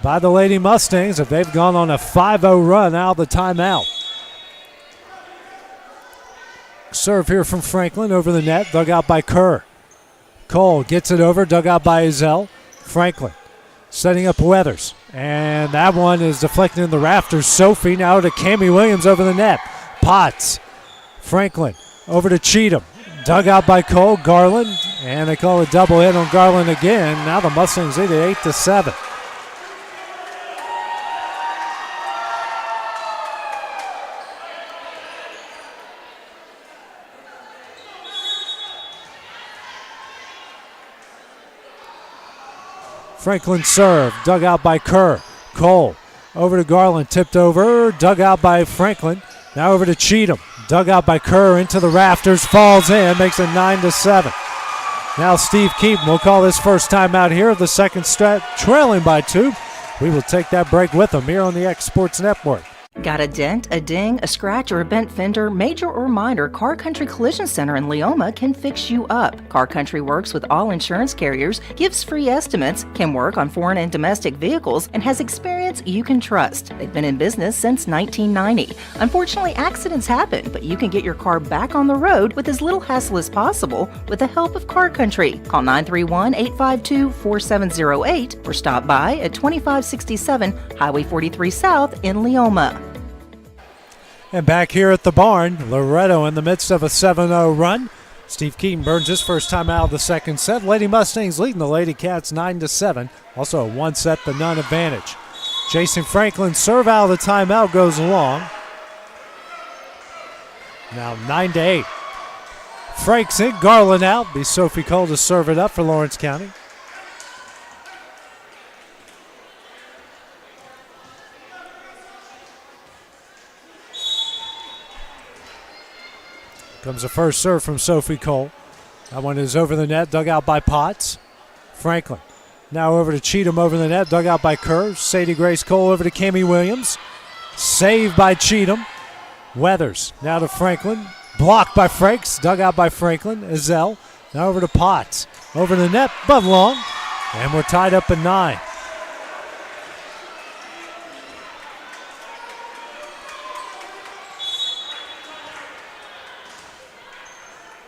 by the Lady Mustangs if they've gone on a 5-0 run out of the timeout. Next serve here from Franklin over the net, dug out by Kerr. Cole gets it over, dug out by Ezell. Franklin setting up Weathers. And that one is deflected in the rafters. Sophie now to Cammie Williams over the net. Potts. Franklin over to Cheatham. Dug out by Cole. Garland. And they call a double hit on Garland again. Now the Mustangs lead at 8-7. Franklin serve, dug out by Kerr. Cole over to Garland, tipped over, dug out by Franklin. Now over to Cheatham, dug out by Kerr into the rafters, falls in, makes it 9-7. Now Steve Keaton will call this first time out here of the second set, trailing by 2. We will take that break with them here on the X Sports Network. Got a dent, a ding, a scratch, or a bent fender? Major or minor, Car Country Collision Center in Leoma can fix you up. Car Country works with all insurance carriers, gives free estimates, can work on foreign and domestic vehicles, and has experience you can trust. They've been in business since 1990. Unfortunately, accidents happen, but you can get your car back on the road with as little hassle as possible with the help of Car Country. Call 931-852-4708 or stop by at 2567 Highway 43 South in Leoma. And back here at the barn, Loretto in the midst of a 7-0 run. Steve Keaton burns his first time out of the second set. Lady Mustangs leading the Lady Cats 9-7. Also a 1-0 advantage. Jason Franklin's serve out of the timeout goes long. Now 9-8. Frank's in, Garland out. Be Sophie Cole to serve it up for Lawrence County. Comes the first serve from Sophie Cole. That one is over the net, dug out by Potts. Franklin now over to Cheatham over the net, dug out by Kerr. Sadie Grace Cole over to Cammie Williams. Saved by Cheatham. Weathers now to Franklin. Blocked by Franks, dug out by Franklin. Ezell now over to Potts. Over the net, but long. And we're tied up at 9.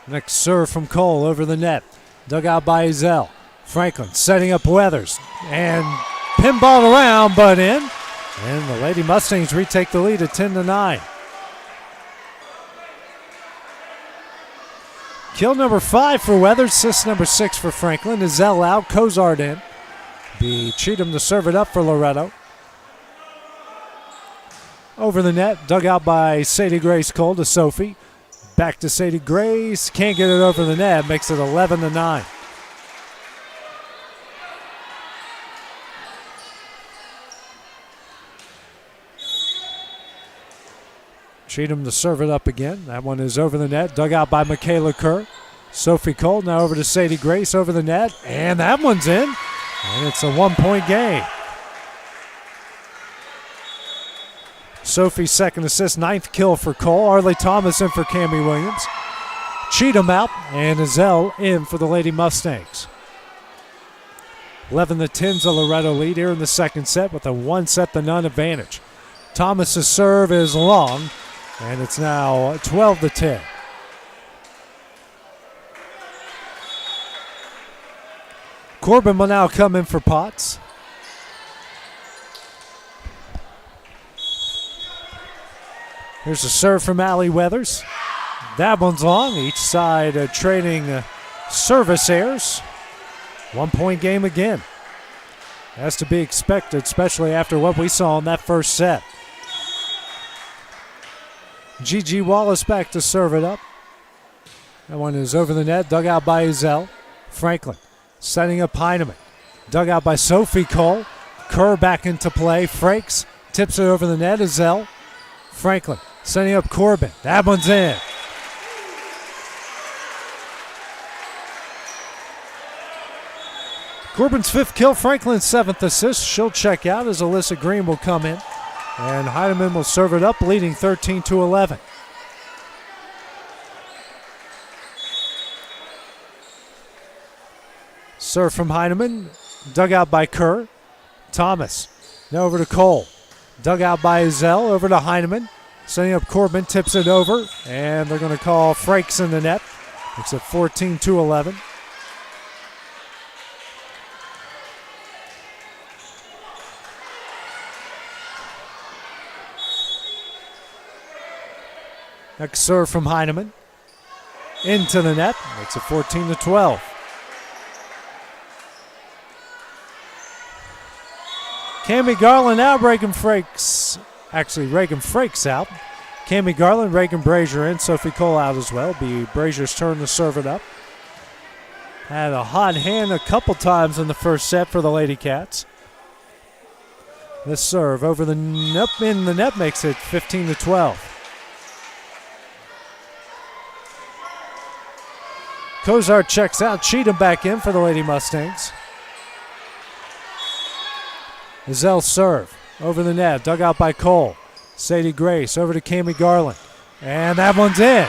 Next serve from Cole over the net. Dug out by Ezell. Franklin setting up Weathers. And pinballed around, but in. And the Lady Mustangs retake the lead at 10-9. Kill number 5 for Weathers. Assist number 6 for Franklin. Ezell out. Cozart in. Be Cheatham to serve it up for Loretto. Over the net. Dug out by Sadie Grace Cole to Sophie. Back to Sadie Grace. Can't get it over the net. Makes it 11-9. Cheatham to serve it up again. That one is over the net. Dug out by Michaela Kerr. Sophie Cole now over to Sadie Grace over the net. And that one's in. And it's a 1-point game. Sophie's second assist, 9th kill for Cole. Arlie Thomas in for Cammie Williams. Cheatham out, and Ezell in for the Lady Mustangs. 11-10's a Loretto lead here in the second set with a 1-0 advantage. Thomas's serve is long, and it's now 12-10. Corbin will now come in for Potts. Here's a serve from Allie Weathers. That one's long. Each side trading service errors. 1-point game again. Has to be expected, especially after what we saw in that first set. Gigi Wallace back to serve it up. That one is over the net, dug out by Ezell. Franklin setting up Heineman. Dug out by Sophie Cole. Kerr back into play. Frakes tips it over the net. Ezell. Franklin setting up Corbin. That one's in. Corbin's 5th kill, Franklin's 7th assist. She'll check out as Alyssa Green will come in. And Heineman will serve it up, leading 13-11. Serve from Heineman. Dug out by Kerr. Thomas. Now over to Cole. Dug out by Ezell. Over to Heineman. Setting up Corbin, tips it over, and they're going to call Frakes in the net. It's at 14-11. Next serve from Heineman. Into the net. It's at 14-12. Cammie Garland out, Reagan Frakes. Actually, Reagan Frakes out. Cammie Garland, Reagan Brazier in. Sophie Cole out as well. Be Brazier's turn to serve it up. Had a hot hand a couple times in the first set for the Lady Cats. This serve over the net, in the net makes it 15-12. Kozart checks out. Cheatham back in for the Lady Mustangs. Zell serve over the net, dug out by Cole. Sadie Grace over to Cammie Garland. And that one's in.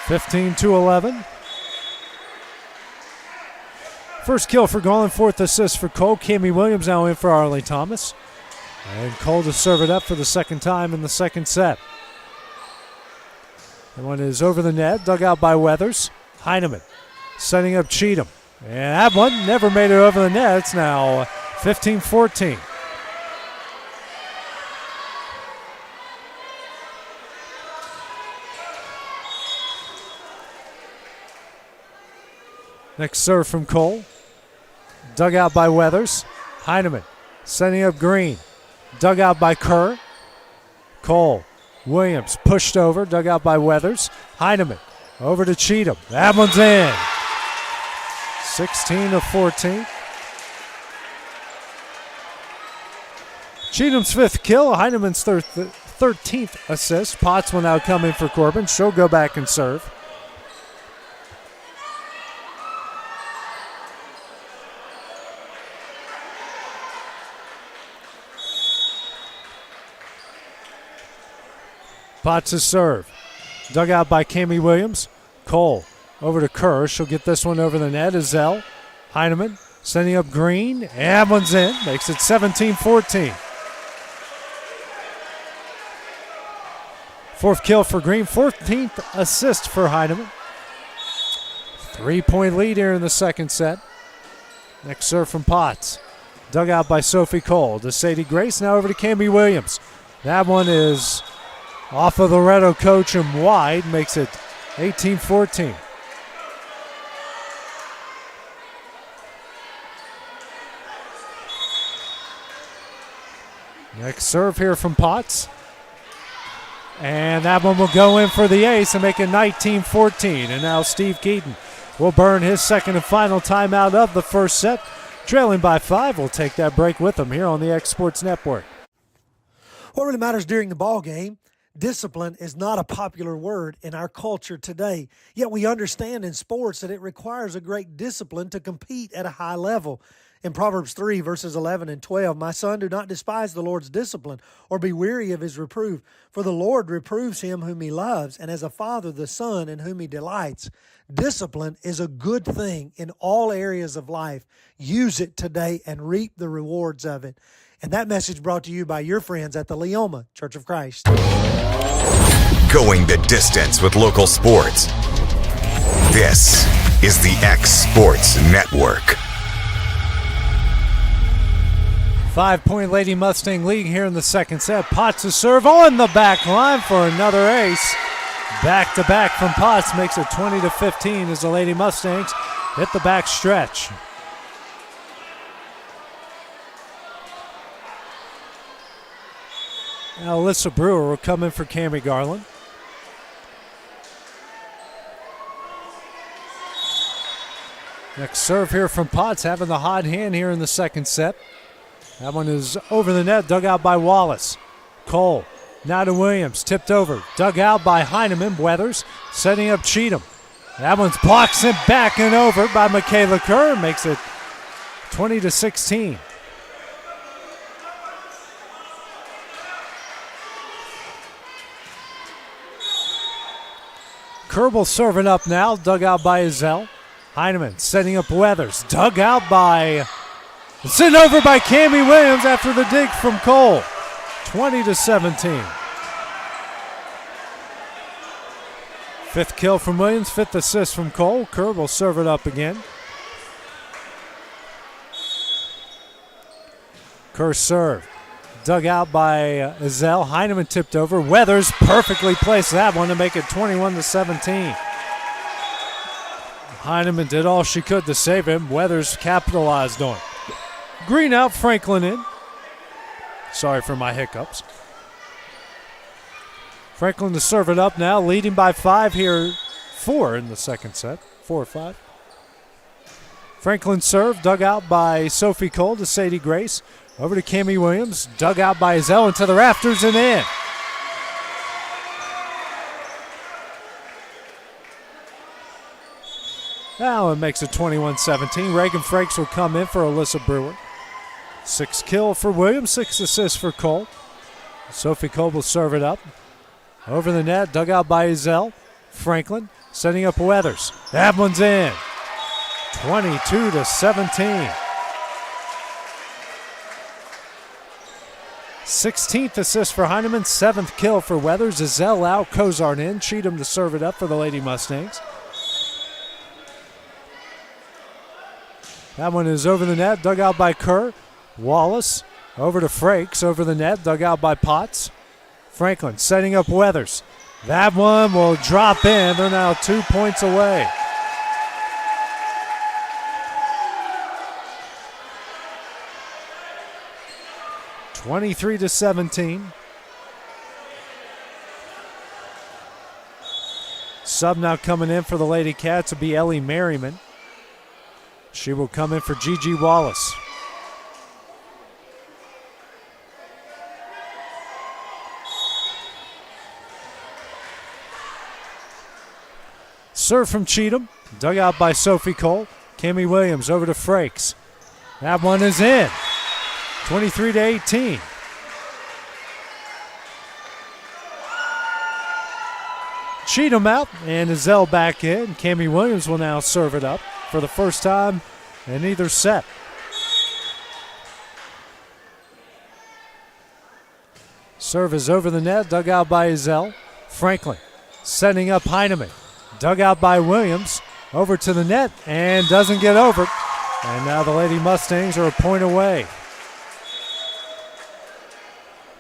15-11. First kill for Garland, fourth assist for Cole. Cammie Williams now in for Arlie Thomas. And Cole to serve it up for the second time in the second set. That one is over the net, dug out by Weathers. Heineman setting up Cheatham. And that one never made it over the net. It's now 15-14. Next serve from Cole. Dug out by Weathers. Heineman setting up Green. Dug out by Kerr. Cole. Williams pushed over, dug out by Weathers. Heineman over to Cheatham. That one's in. 16-14. Cheatham's fifth kill, Heineman's 13th assist. Potts will now come in for Corbin. She'll go back and serve. Potts' serve. Dug out by Cammie Williams. Cole over to Kerr. She'll get this one over the net. Zell. Heineman sending up Green. And that one's in. Makes it 17-14. Fourth kill for Green. 14th assist for Heineman. 3-point lead here in the second set. Next serve from Potts. Dug out by Sophie Cole. To Sadie Grace. Now over to Cammie Williams. That one is off of Loretto coach and wide, makes it 18-14. Next serve here from Potts. And that one will go in for the ace and make it 19-14. And now Steve Keaton will burn his second and final timeout of the first set. Trailing by 5. We'll take that break with them here on the X Sports Network. What really matters during the ball game, discipline is not a popular word in our culture today. Yet we understand in sports that it requires a great discipline to compete at a high level. In Proverbs 3, verses 11 and 12, "My son, do not despise the Lord's discipline, or be weary of his reproof. For the Lord reproves him whom he loves, and as a father the son in whom he delights." Discipline is a good thing in all areas of life. Use it today and reap the rewards of it. And that message brought to you by your friends at the Leoma Church of Christ. Going the distance with local sports. This is the X Sports Network. 5-point Lady Mustang lead here in the second set. Potts to serve on the back line for another ace. Back-to-back from Potts makes it 20-15 as the Lady Mustangs hit the back stretch. Now Alyssa Brewer will come in for Cammie Garland. Next serve here from Potts, having the hot hand here in the second set. That one is over the net, dug out by Wallace. Cole, now to Williams, tipped over, dug out by Heineman. Weathers setting up Cheatham. That one's blocked, sent back and over by Michaela Kerr, makes it 20-16. Kerbal serving up now, dug out by Zell. Heineman setting up Weathers, dug out by, sent over by Cammie Williams after the dig from Cole. 20-17. Fifth kill from Williams, fifth assist from Cole. Kerr will serve it up again. Kerr serve. Dug out by Ezell. Heineman tipped over. Weathers perfectly placed that one to make it 21-17. Heineman did all she could to save him. Weathers capitalized on it. Green out, Franklin in. Sorry for my hiccups. Franklin to serve it up now, leading by 5 here. 4 in the second set. 4 or 5. Franklin serve, dug out by Sophie Cole to Sadie Grace. Over to Cammie Williams, dug out by Ezell into the rafters and in. Now it makes it 21-17. Reagan Frakes will come in for Alyssa Brewer. 6 kill for Williams, 6 assists for Cole. Sophie Cole will serve it up. Over the net, dug out by Ezell. Franklin setting up Weathers. That one's in. 22-17. 16th assist for Heineman, 7th kill for Weathers. Ezell out, Cozart in. Cheatham to serve it up for the Lady Mustangs. That one is over the net, dug out by Kerr. Wallace over to Frakes, over the net, dug out by Potts. Franklin setting up Weathers. That one will drop in. They're now 2 points away. (23-17). Sub now coming in for the Lady Cats will be Ellie Merriman. She will come in for Gigi Wallace. Serve from Cheatham, dug out by Sophie Cole. Cammie Williams over to Frakes. That one is in. 23-18. Cheatham out and Ezell back in. Cammie Williams will now serve it up for the first time in either set. Serve is over the net, dug out by Ezell. Franklin setting up Heineman. Dug out by Williams. Over to the net and doesn't get over. And now the Lady Mustangs are a point away.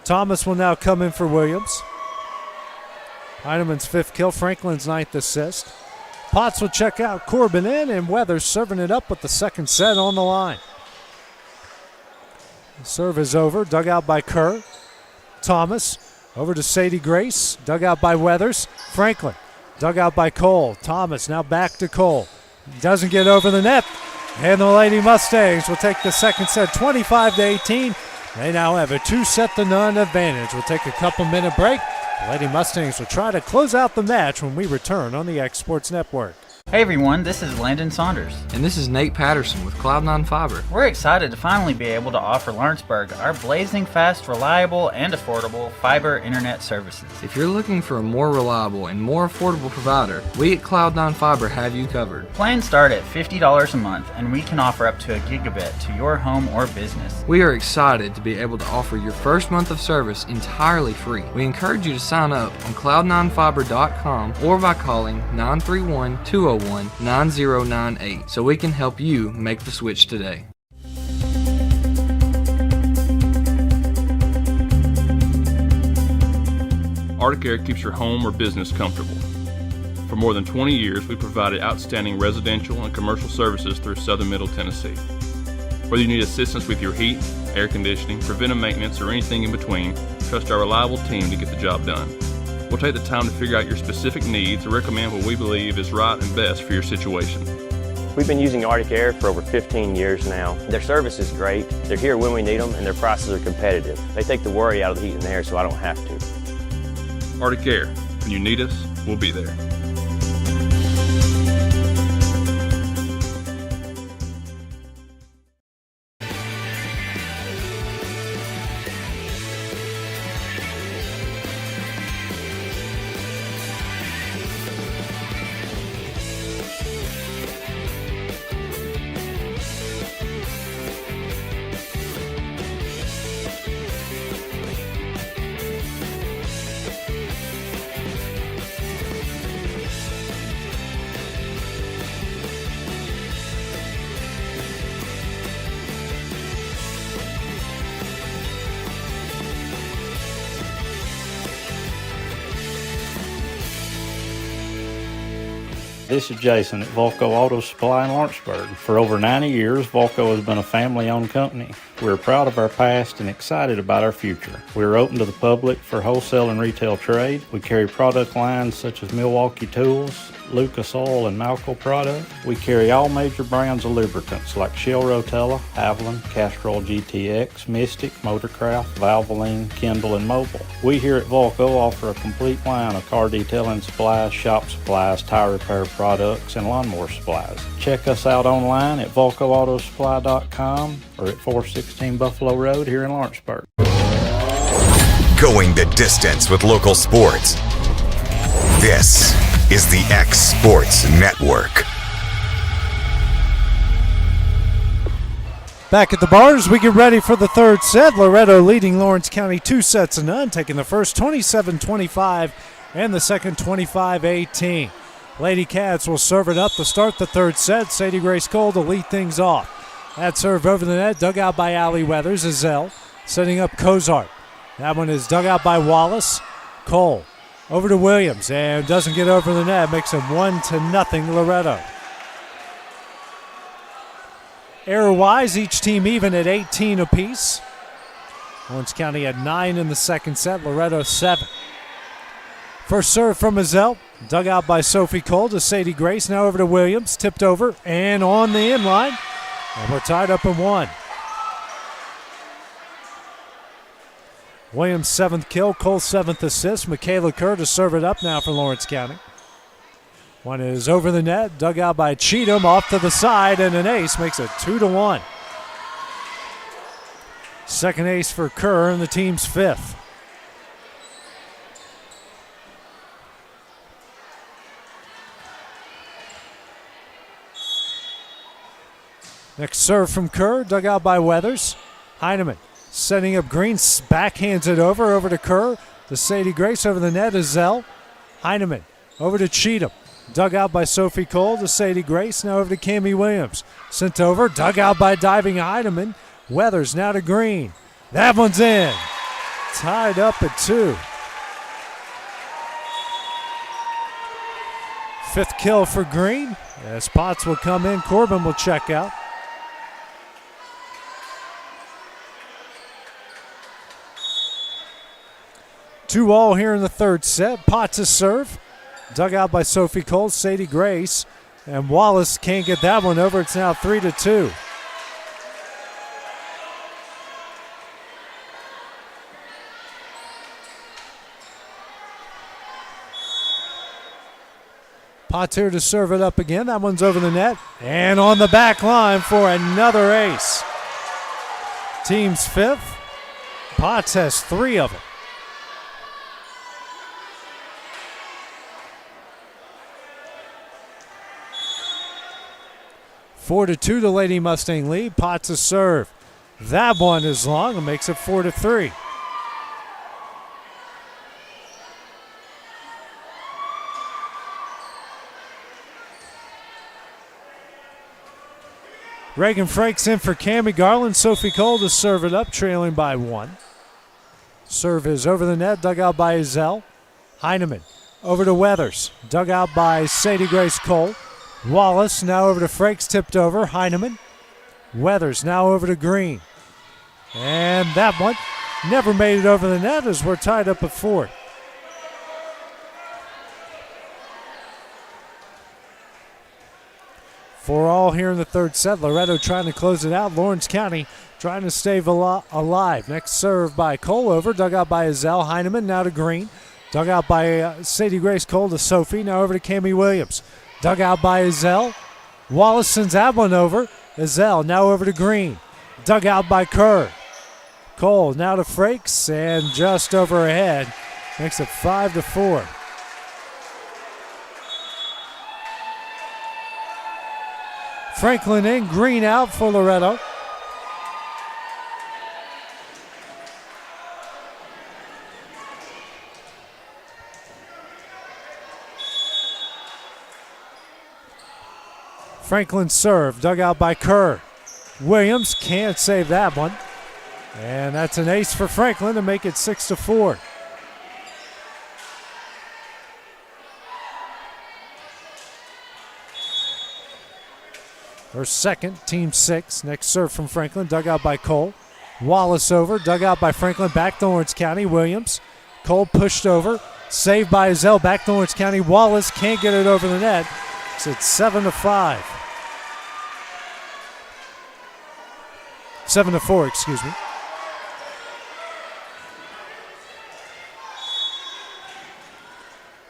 Thomas will now come in for Williams. Heineman's 5th kill, Franklin's 9th assist. Potts will check out, Corbin in, and Weathers serving it up with the second set on the line. The serve is over, dug out by Kerr. Thomas over to Sadie Grace, dug out by Weathers. Franklin, dug out by Cole. Thomas now back to Cole. Doesn't get over the net, and the Lady Mustangs will take the second set 25-18. They now have a 2-set-to-none advantage. We'll take a couple-minute break. The Lady Mustangs will try to close out the match when we return on the X Sports Network. Hey everyone, this is Landon Saunders. And this is Nate Patterson with Cloud9 Fiber. We're excited to finally be able to offer Lawrenceburg our blazing fast, reliable, and affordable fiber internet services. If you're looking for a more reliable and more affordable provider, we at Cloud9 Fiber have you covered. Plans start at $50 a month, and we can offer up to a gigabit to your home or business. We are excited to be able to offer your first month of service entirely free. We encourage you to sign up on cloud9fiber.com or by calling 931-201-9098 so we can help you make the switch today. ArcticAir keeps your home or business comfortable. For more than 20 years, we provided outstanding residential and commercial services through Southern Middle Tennessee. Whether you need assistance with your heat, air conditioning, preventive maintenance, or anything in between, trust our reliable team to get the job done. We'll take the time to figure out your specific needs and recommend what we believe is right and best for your situation. We've been using ArcticAir for over 15 years now. Their service is great, they're here when we need them, and their prices are competitive. They take the worry out of the heat and air so I don't have to. ArcticAir, when you need us, we'll be there. This is Jason at Volco Auto Supply in Lawrenceburg. For over 90 years, Volco has been a family-owned company. We're proud of our past and excited about our future. We're open to the public for wholesale and retail trade. We carry product lines such as Milwaukee Tools, Lucas Oil, and Malco product. We carry all major brands of lubricants like Shell Rotella, Haviland, Castrol GTX, Mystic, Motorcraft, Valvoline, Kendall, and Mobil. We here at Volco offer a complete line of car detailing supplies, shop supplies, tire repair products, and lawnmower supplies. Check us out online at VolcoAutosupply.com or at 416 Buffalo Road here in Lawrenceburg. Going the distance with local sports. This is the X Sports Network. Back at the bars, we get ready for the third set. Loretto leading Lawrence County 2-0, taking the first 27-25 and the second 25-18. Lady Cats will serve it up to start the third set. Sadie Grace Cole to lead things off. That serve over the net, dug out by Allie Weathers. Azell setting up Cozart. That one is dug out by Wallace. Cole over to Williams and doesn't get over the net. Makes it 1-0 Loretto. Error-wise, each team even at 18 apiece. Lawrence County had 9 in the second set. Loretto 7. First serve from Azell. Dug out by Sophie Cole to Sadie Grace. Now over to Williams. Tipped over and on the inline. And we're tied up in 1. Williams' 7th kill, Cole's 7th assist. Michaela Kerr to serve it up now for Lawrence County. One is over the net, dug out by Cheatham, off to the side, and an ace makes it 2-1. Second ace for Kerr and the team's 5th. Next serve from Kerr, dug out by Weathers. Heineman setting up Green, backhands it over to Kerr. To Sadie Grace over the net is Zell. Heineman over to Cheatham. Dug out by Sophie Cole to Sadie Grace. Now over to Cammie Williams. Sent over, dug out by diving Heineman. Weathers now to Green. That one's in. Tied up at 2. 5th kill for Green. As Potts will come in, Corbin will check out. Two all here in the third set. Potts' serve. Dug out by Sophie Cole, Sadie Grace. And Wallace can't get that one over. It's now 3-2. Potts here to serve it up again. That one's over the net. And on the back line for another ace. Team's 5th. Potts has 3 of them. 4-2 the Lady Mustang lead. Potts' serve. That one is long and makes it 4-3. Reagan Frakes in for Cammie Garland. Sophie Cole to serve it up, trailing by 1. Serve is over the net, dug out by Azell. Heineman over to Weathers. Dug out by Sadie Grace Cole. Wallace now over to Frakes, tipped over. Heineman. Weathers now over to Green. And that one never made it over the net as we're tied up at 4. For all here in the third set, Loretto trying to close it out. Lawrence County trying to stay alive. Next serve by Cole over, dug out by Azell. Heineman now to Green. Dug out by Sadie Grace Cole to Sophie. Now over to Cammie Williams. Dug out by Azell. Wallace sends that one over. Azell now over to Green. Dug out by Kerr. Cole now to Frakes and just over ahead. Makes it 5-4. Franklin in, Green out for Loretto. Franklin serve, dug out by Kerr. Williams can't save that one. And that's an ace for Franklin to make it 6-4. Her second, team 6. Next serve from Franklin, dug out by Cole. Wallace over, dug out by Franklin, back to Lawrence County. Williams, Cole pushed over, saved by Azell, back to Lawrence County. Wallace can't get it over the net. So it's 7-5. 7-4, excuse me.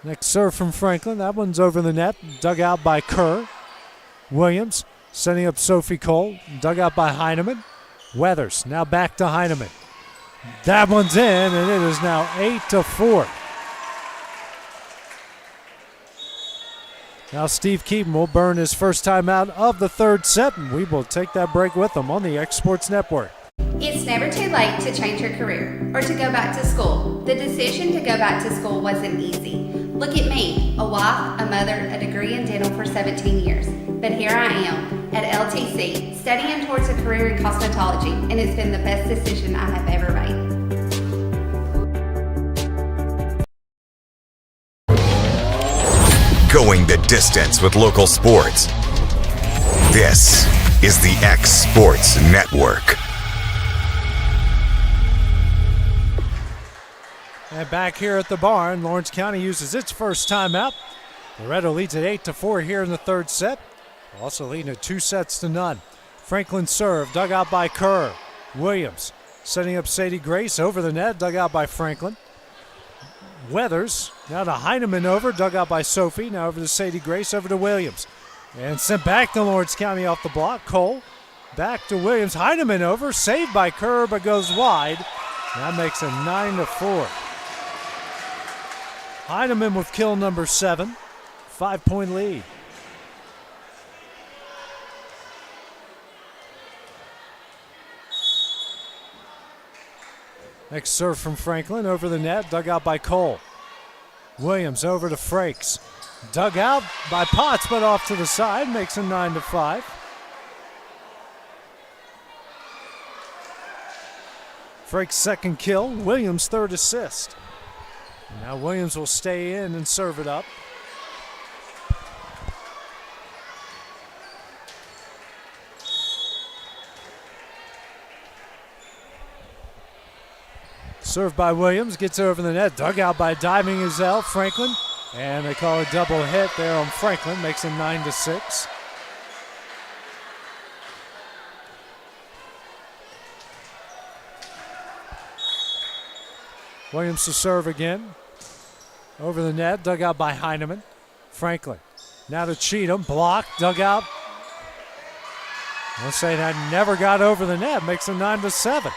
Next serve from Franklin. That one's over the net. Dug out by Kerr. Williams setting up Sophie Cole. Dug out by Heineman. Weathers now back to Heineman. That one's in, and it is now 8-4. Now Steve Keaton will burn his first time out of the third set, and we will take that break with him on the X Sports Network. It's never too late to change your career or to go back to school. The decision to go back to school wasn't easy. Look at me, a wife, a mother, a degree in dental for 17 years. But here I am at LTC, studying towards a career in cosmetology, and it's been the best decision I have ever made. Going the distance with local sports. This is the X Sports Network. And back here at the barn, Lawrence County uses its first timeout. Loretto leads at 8-4 here in the third set. Also leading at 2-0. Franklin serve, dug out by Kerr. Williams setting up Sadie Grace over the net, dug out by Franklin. Weathers now to Heineman over, dug out by Sophie. Now over to Sadie Grace, over to Williams. And sent back to Lawrence County off the block. Cole back to Williams. Heineman over, saved by Kerr, but goes wide. That makes it 9-4. Heineman with kill number 7. 5-point lead. Next serve from Franklin over the net, dug out by Cole. Williams over to Frakes. Dug out by Potts, but off to the side, makes it 9-5. Frakes' second kill, Williams' third assist. Now Williams will stay in and serve it up. Served by Williams, gets over the net, dug out by diving Azell, Franklin, and they call a double hit there on Franklin, makes it 9-6. Williams to serve again. Over the net, dug out by Heineman. Franklin now to Cheatham, blocked, dug out. I'll say that never got over the net, makes it 9-7.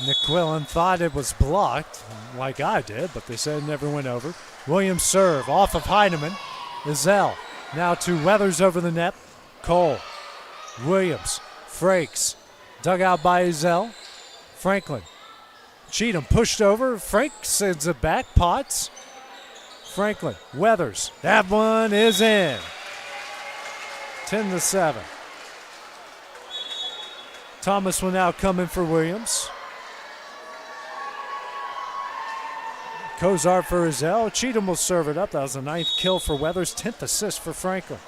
Nick Quillen thought it was blocked, like I did, but they said it never went over. Williams serve off of Heineman. Azell now to Weathers over the net. Cole, Williams, Frakes, dug out by Azell. Franklin, Cheatham pushed over. Frank sends it back. Potts, Franklin, Weathers. That one is in. 10-7. Thomas will now come in for Williams. Kozart for Azell. Cheatham will serve it up. That was the 9th kill for Weathers, 10th assist for Franklin.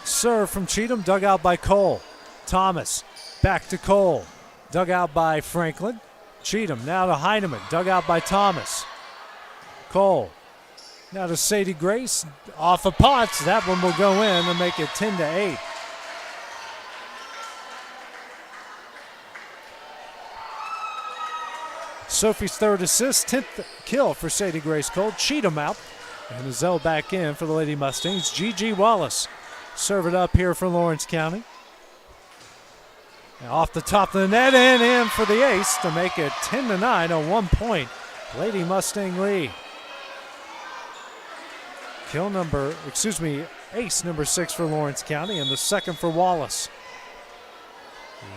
Serve from Cheatham, dug out by Cole. Thomas back to Cole. Dug out by Franklin. Cheatham now to Heineman. Dug out by Thomas. Cole now to Sadie Grace. Off of Potts. That one will go in and make it 10-8. Sophie's third assist, 10th kill for Sadie Grace Cole. Cheatham out, and Azell back in for the Lady Mustangs. Gigi Wallace serve it up here for Lawrence County. Now off the top of the net and in for the ace to make it 10-9, a 1-point Lady Mustang lead. Ace number 6 for Lawrence County and the second for Wallace.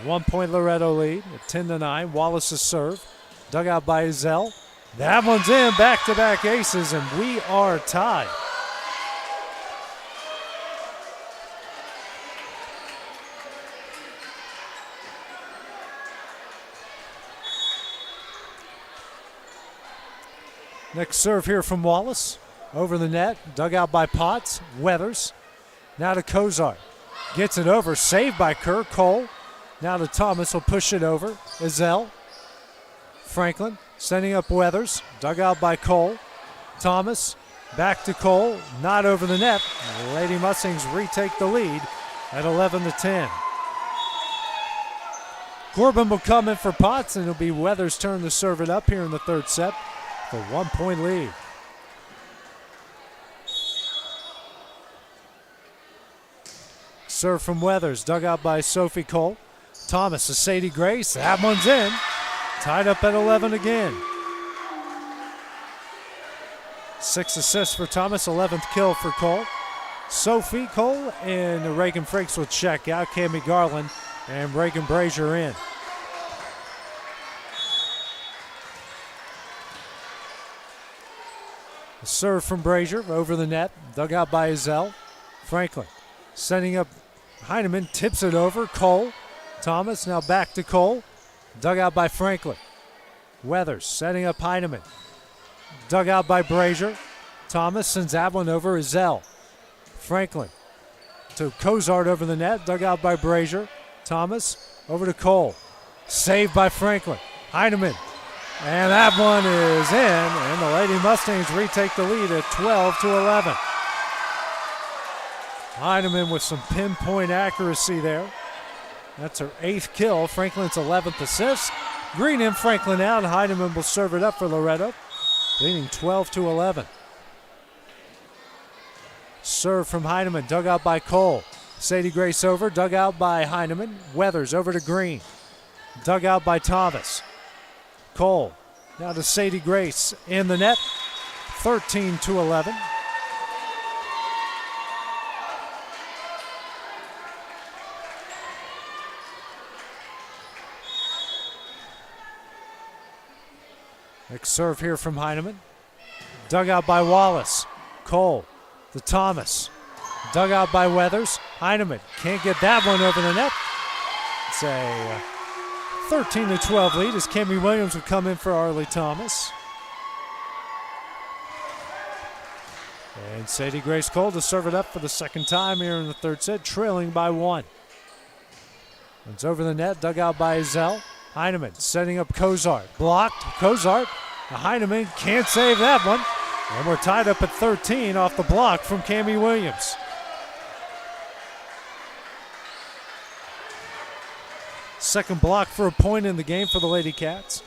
1-point Loretto lead at 10-9. Wallace's serve. Dug out by Azell. That one's in, back-to-back aces, and we are tied. Next serve here from Wallace. Over the net, dug out by Potts. Weathers. Now to Kozar. Gets it over, saved by Kerr. Cole. Now to Thomas, will push it over. Ezell. Franklin sending up Weathers. Dug out by Cole. Thomas. Back to Cole. Not over the net. The Lady Mustangs retake the lead at 11-10. Corbin will come in for Potts, and it'll be Weathers' turn to serve it up here in the third set. The 1-point lead. Serve from Weathers, dug out by Sophie Cole. Thomas to Sadie Grace. That one's in. Tied up at 11 again. 6 assists for Thomas, 11th kill for Cole. Sophie Cole and Reagan Frakes will check out. Cammie Garland and Reagan Brazier in. A serve from Brazier over the net, dug out by Ezell. Franklin setting up Heineman, tips it over. Cole. Thomas now back to Cole. Dug out by Franklin. Weathers setting up Heineman. Dug out by Brazier. Thomas sends that one over. Ezell. Franklin to Cozart over the net. Dug out by Brazier. Thomas over to Cole. Saved by Franklin. Heineman. And that one is in. And the Lady Mustangs retake the lead at 12-11. Heineman with some pinpoint accuracy there. That's her 8th kill. Franklin's 11th assist. Green and Franklin out. Heineman will serve it up for Loretto, leading 12-11. Serve from Heineman, dug out by Cole. Sadie Grace over, dug out by Heineman. Weathers over to Green. Dug out by Thomas. Cole now to Sadie Grace in the net. 13-11. Next serve here from Heineman. Dug out by Wallace. Cole to Thomas. Dug out by Weathers. Heineman can't get that one over the net. It's a 13-12 lead as Cammie Williams would come in for Arlie Thomas. And Sadie Grace Cole to serve it up for the second time here in the third set, trailing by 1. It's over the net, dug out by Ezell. Heineman setting up Cozart. Blocked. Cozart. Heineman can't save that one. And we're tied up at 13 off the block from Cammie Williams. Second block for a point in the game for the Lady Cats.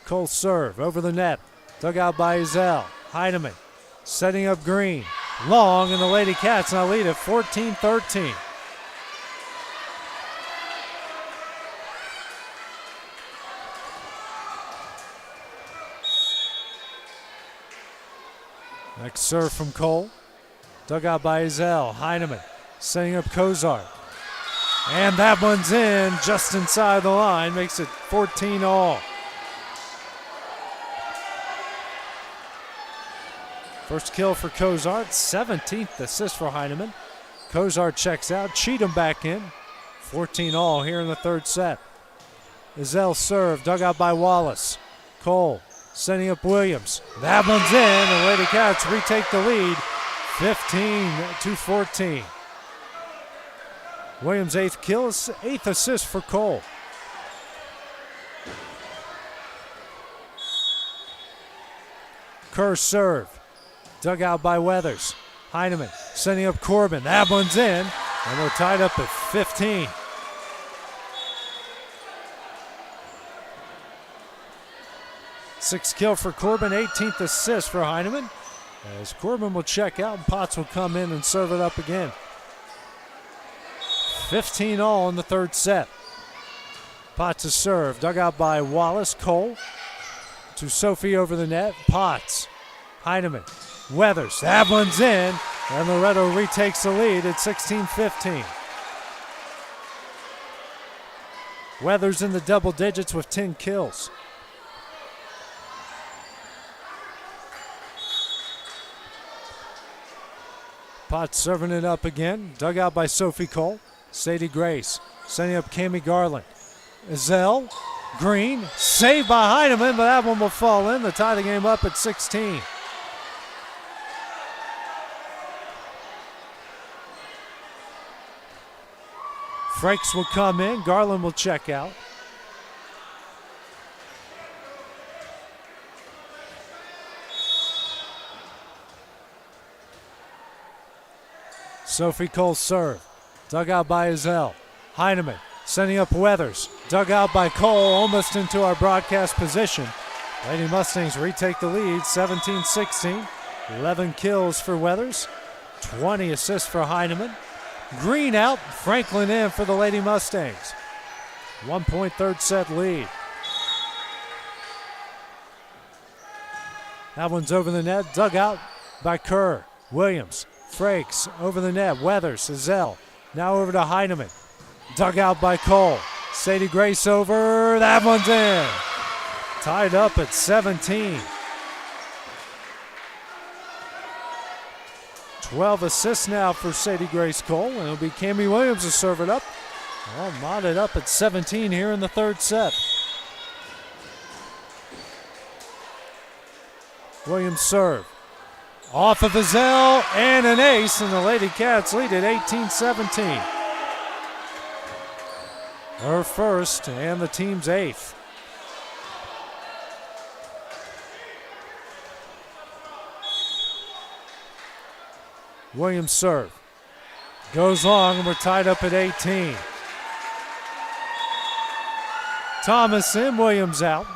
Cole serve over the net. Dug out by Ezell. Heineman setting up Green. Long, and the Lady Cats now lead at 14-13. Next serve from Cole. Dug out by Ezell. Heineman setting up Cozart. And that one's in just inside the line. Makes it 14-all. First kill for Cozart. 17th assist for Heineman. Cozart checks out. Cheatham back in. 14-all here in the third set. Ezell serve. Dug out by Wallace. Cole sending up Williams. That one's in. The Lady Cats retake the lead, 15-14. Williams' 8th kill, 8th assist for Cole. Kerr serve. Dug out by Weathers. Heineman sending up Corbin. That one's in. And we're tied up at 15. Sixth kill for Corbin, 18th assist for Heineman. As Corbin will check out and Potts will come in and serve it up again. 15-all in the third set. Potts is served, dug out by Wallace. Cole to Sophie over the net. Potts, Heineman, Weathers. That one's in, and Loretto retakes the lead at 16-15. Weathers in the double digits with 10 kills. Potts serving it up again. Dug out by Sophie Cole. Sadie Grace sending up Cammie Garland. Ezell Green, saved by Heineman, but that one will fall in to tie the game up at 16. Frakes will come in. Garland will check out. Sophie Cole serve. Dug out by Azell. Heineman sending up Weathers. Dug out by Cole, almost into our broadcast position. Lady Mustangs retake the lead, 17-16. 11 kills for Weathers. 20 assists for Heineman. Green out, Franklin in for the Lady Mustangs. 1-point third set lead. That one's over the net, dug out by Kerr. Williams, Frakes over the net. Weathers, Azell, now over to Heineman. Dug out by Cole. Sadie Grace over, that one's in. Tied up at 17. 12 assists now for Sadie Grace Cole, and it'll be Cammie Williams to serve it up. All modded up at 17 here in the third set. Williams serve. Off of Azell and an ace, and the Lady Cats lead at 18-17. Her first and the team's eighth. Williams serve. Goes long, and we're tied up at 18. Thomas in, Williams out.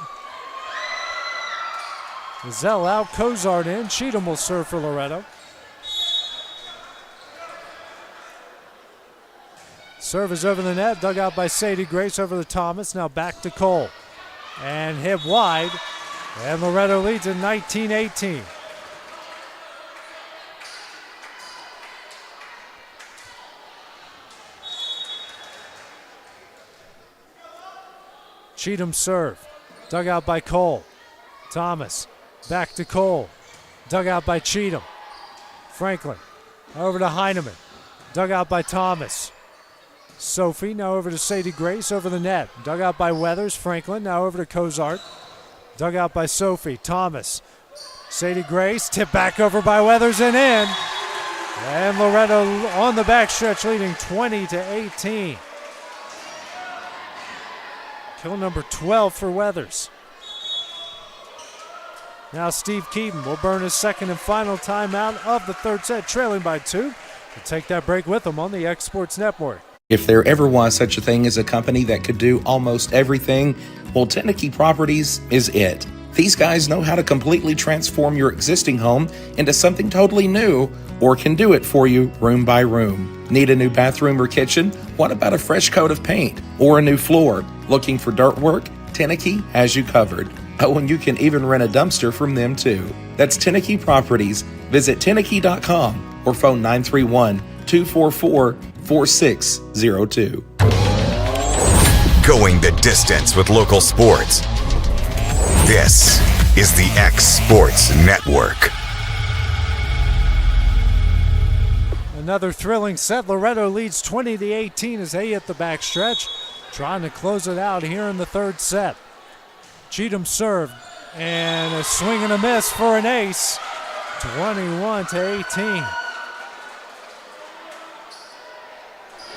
Azell out, Cozart in. Cheatham will serve for Loretto. Serve is over the net, dug out by Sadie Grace over to Thomas. Now back to Cole. And hit wide. And Loretto leads at 19-18. Cheatham serve. Dug out by Cole. Thomas. Back to Cole. Dug out by Cheatham. Franklin. Over to Heineman. Dug out by Thomas. Sophie now over to Sadie Grace over the net. Dug out by Weathers. Franklin now over to Cozart. Dug out by Sophie. Thomas. Sadie Grace. Tip back over by Weathers and in. And Loretto on the backstretch leading 20-18. Kill number 12 for Weathers. Now Steve Keaton will burn his second and final timeout of the third set, trailing by 2. We'll take that break with him on the X Sports Network. If there ever was such a thing as a company that could do almost everything, well, Teneke Properties is it. These guys know how to completely transform your existing home into something totally new, or can do it for you room by room. Need a new bathroom or kitchen? What about a fresh coat of paint or a new floor? Looking for dirt work? Teneke has you covered. Oh, and you can even rent a dumpster from them too. That's Teneke Properties. Visit Teneke.com or phone 931-244-4602. Going the distance with local sports. This is the X Sports Network. Another thrilling set. Loretto leads 20-18 as they hit the backstretch, trying to close it out here in the third set. Cheatham served, and a swing and a miss for an ace. 21-18.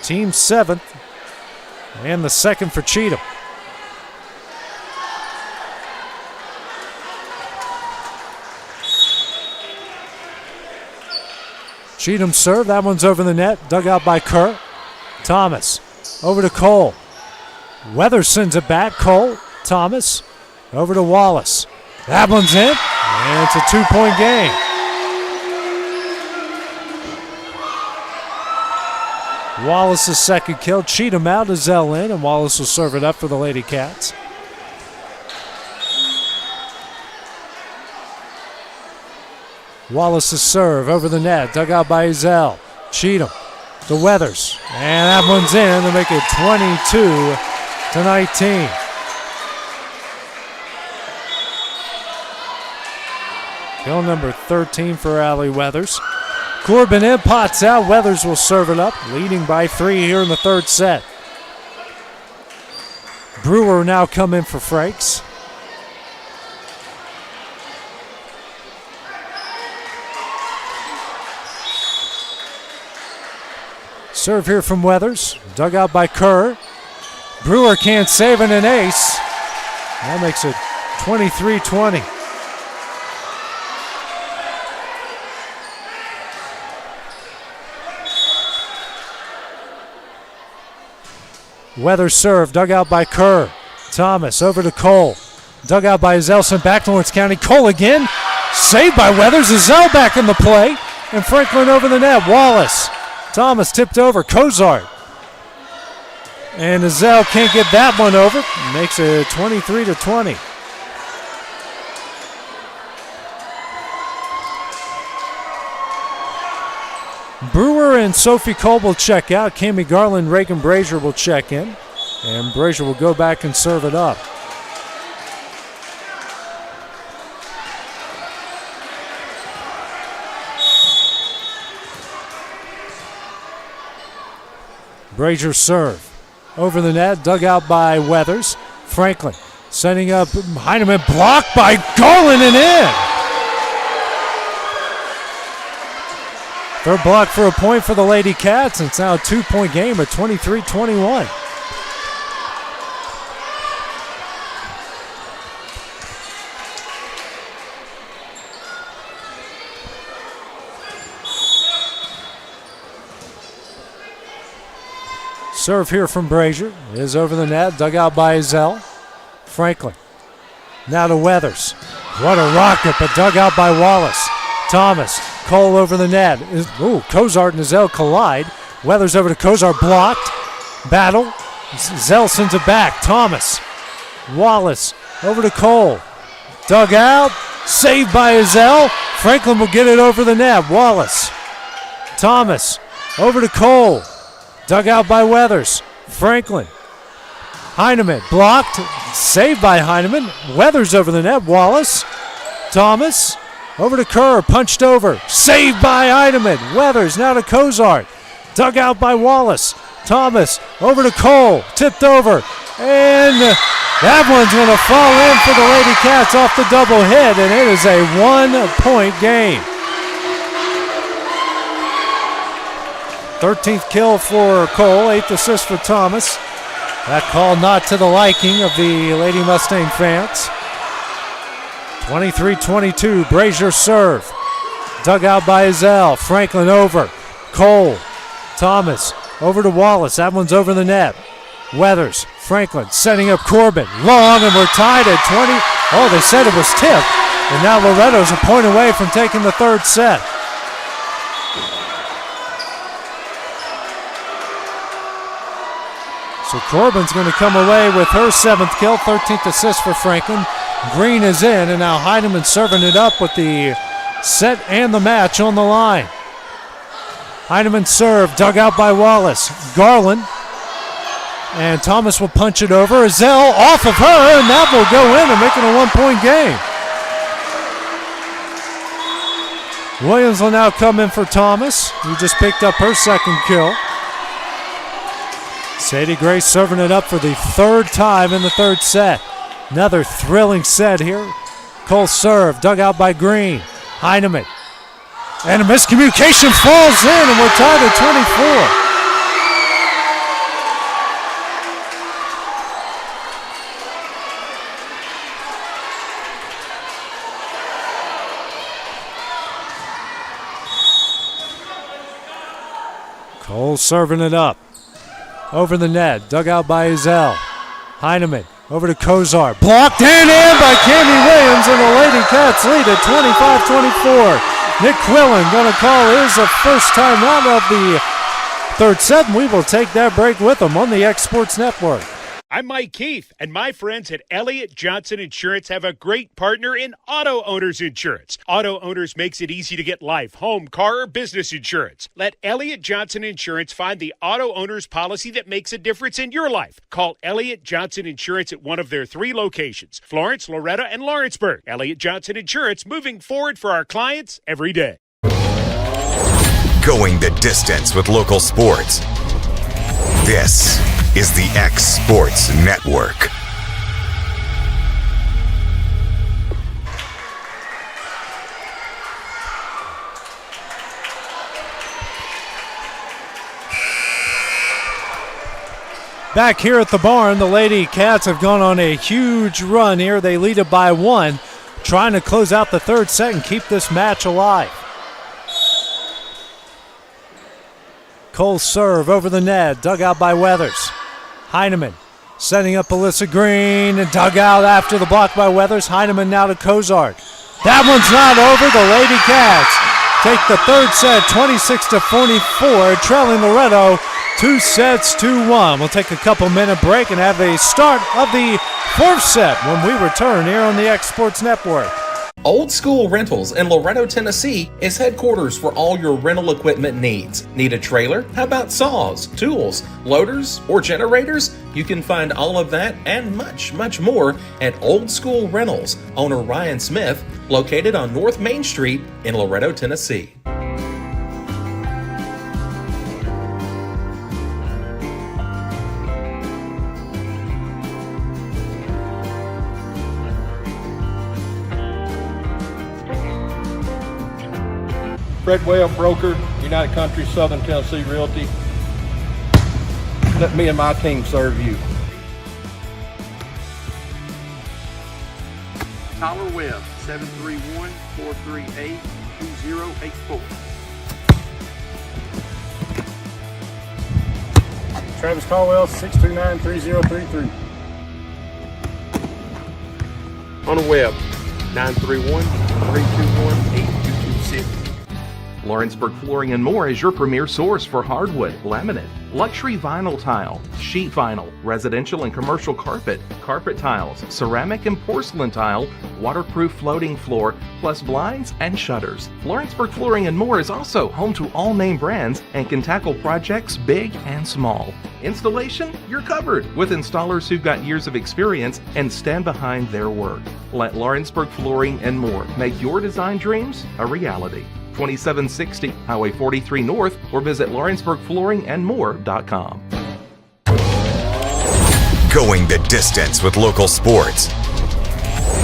Team seventh, and the second for Cheatham. Cheatham serve, that one's over the net, dug out by Kerr. Thomas, over to Cole. Weathers sends it back, Cole, Thomas, over to Wallace. That one's in, and it's a 2-point game. Wallace's second kill, Cheatham out, Azell in, and Wallace will serve it up for the Lady Cats. Wallace's serve over the net, dug out by Azell. Cheatham to Weathers, and that one's in to make it 22-19. Kill number 13 for Allie Weathers. Corbin in, pots out. Weathers will serve it up, leading by 3 here in the third set. Brewer now come in for Frakes. Serve here from Weathers. Dug out by Kerr. Brewer can't save it, an ace. That makes it 23-20. Weathers serve, dug out by Kerr. Thomas over to Cole. Dug out by Zelson, back to Lawrence County. Cole again. Saved by Weathers. Zell back in the play. And Franklin over the net. Wallace. Thomas tipped over. Cozart. And Zell can't get that one over. Makes it 23-20. Brewer and Sophie Cole will check out. Cammie Garland, Reagan Brazier will check in. And Brazier will go back and serve it up. Brazier serve. Over the net, dug out by Weathers. Franklin setting up Heineman, blocked by Garland and in. Third block for a point for the Lady Cats, and it's now a 2-point game at 23-21. Serve here from Brazier is over the net, dug out by Zell. Franklin now to Weathers. What a rocket, but dug out by Wallace. Thomas, Cole over the net. Cozart and Zell collide. Weathers over to Cozart, blocked. Battle. Zell sends it back. Thomas. Wallace over to Cole. Dug out. Saved by Zell. Franklin will get it over the net. Wallace. Thomas over to Cole. Dug out by Weathers. Franklin. Heineman blocked. Saved by Heineman. Weathers over the net. Wallace. Thomas. Over to Kerr. Punched over. Saved by Heineman. Weathers now to Cozart. Dug out by Wallace. Thomas over to Cole. Tipped over. And that one's going to fall in for the Lady Cats off the double hit. And it is a 1-point game. 13th kill for Cole, 8th assist for Thomas. That call not to the liking of the Lady Mustang fans. 23-22, Brazier serve. Dug out by Zell. Franklin over. Cole. Thomas over to Wallace. That one's over the net. Weathers. Franklin setting up Corbin. Long, and we're tied at 20. Oh, they said it was tipped. And now Loretto's a point away from taking the third set. So Corbin's going to come away with her 7th kill, 13th assist for Franklin. Green is in, and now Heineman serving it up with the set and the match on the line. Heineman serve, dug out by Wallace. Garland, and Thomas will punch it over. Zell off of her, and that will go in and make it a 1-point game. Williams will now come in for Thomas, who just picked up her 2nd kill. Sadie Gray serving it up for the 3rd time in the 3rd set. Another thrilling set here. Cole serve, dug out by Green. Heineman. And a miscommunication falls in, and we're tied at 24. Cole serving it up. Over the net, dug out by Zell. Heineman over to Cozart. Blocked and in by Cammie Williams, and the Lady Cats lead at 25-24. Nick Quillen going to call his first time out of the 3rd set, and we will take that break with him on the X Sports Network. I'm Mike Keith, and my friends at Elliott Johnson Insurance have a great partner in Auto Owners Insurance. Auto Owners makes it easy to get life, home, car, or business insurance. Let Elliott Johnson Insurance find the Auto Owners policy that makes a difference in your life. Call Elliott Johnson Insurance at one of their 3 locations, Florence, Loretto, and Lawrenceburg. Elliott Johnson Insurance, moving forward for our clients every day. Going the distance with local sports. This is the X Sports Network. Back here at the barn, the Lady Cats have gone on a huge run here. They lead it by 1, trying to close out the third set and keep this match alive. Cole's serve over the net, dug out by Weathers. Heineman setting up Alyssa Green and dug out after the block by Weathers. Heineman now to Cozart. That one's not over. The Lady Cats take the third set 26-44, trailing Loretto 2-1. We'll take a couple-minute break and have a start of the fourth set when we return here on the X Sports Network. Old School Rentals in Loretto, Tennessee is headquarters for all your rental equipment needs. Need a trailer? How about saws, tools, loaders, or generators? You can find all of that and much, much more at Old School Rentals. Owner Ryan Smith, located on North Main Street in Loretto, Tennessee. Fred Webb, broker, United Country, Southern Tennessee Realty. Let me and my team serve you. Tyler Webb, 731-438-2084. Travis Caldwell, 629-3033. On the web, 931-321-8226. Lawrenceburg Flooring and More is your premier source for hardwood, laminate, luxury vinyl tile, sheet vinyl, residential and commercial carpet, carpet tiles, ceramic and porcelain tile, waterproof floating floor, plus blinds and shutters. Lawrenceburg Flooring and More is also home to all name brands and can tackle projects big and small. Installation? You're covered with installers who've got years of experience and stand behind their work. Let Lawrenceburg Flooring and More make your design dreams a reality. 2760 Highway 43 North, or visit LawrenceburgFlooringandMore.com. Going the distance with local sports.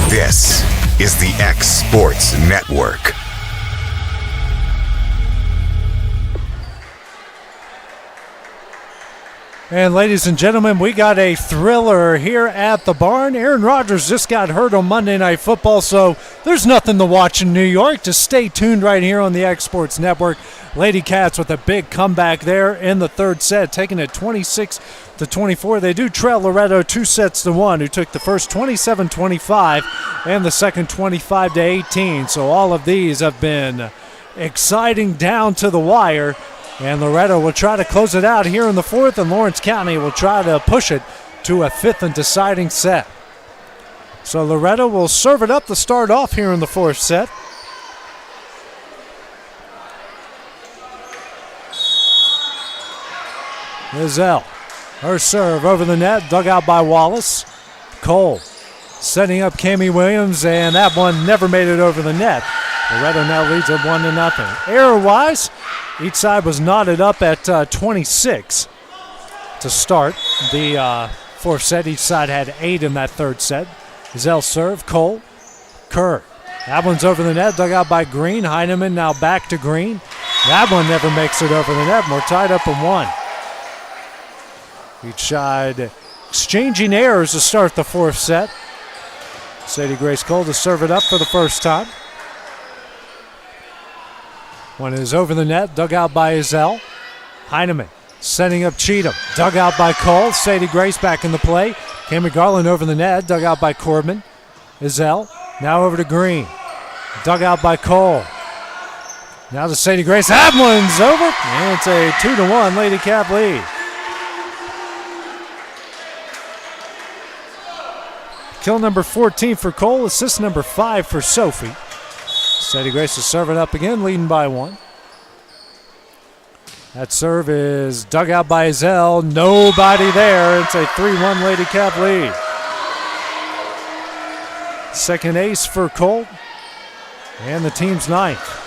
This is the X Sports Network. And ladies and gentlemen, we got a thriller here at the barn. Aaron Rodgers just got hurt on Monday Night Football, so there's nothing to watch in New York. Just stay tuned right here on the X Sports Network. Lady Cats with a big comeback there in the third set, taking it 26-24. They do trail Loretto 2-1, who took the first 27-25 and the second 25-18. So all of these have been exciting down to the wire. And Loretto will try to close it out here in the fourth, and Lawrence County will try to push it to a fifth and deciding set. So Loretto will serve it up to start off here in the fourth set. Izell, her serve over the net, dug out by Wallace. Cole setting up Cammie Williams, and that one never made it over the net. Loretto now leads it 1-0. Error-wise, each side was knotted up at 26 to start the fourth set. Each side had 8 in that third set. Zell serve, Cole, Kerr. That one's over the net, dug out by Green. Heineman now back to Green. That one never makes it over the net. We're tied up in 1. Each side exchanging errors to start the fourth set. Sadie Grace Cole to serve it up for the first time. One is over the net, dug out by Izell. Heineman setting up Cheatham, dug out by Cole. Sadie Grace back in the play. Cameron Garland over the net, dug out by Corbin. Izell now over to Green, dug out by Cole. Now to Sadie Grace. That one's over, and it's a 2-1 Lady Cat lead. Kill number 14 for Cole, assist number 5 for Sophie. Sadie Grace is serving up again, leading by 1. That serve is dug out by Izell. Nobody there. It's a 3-1 Lady Cap lead. Second ace for Cole, and the team's 9th.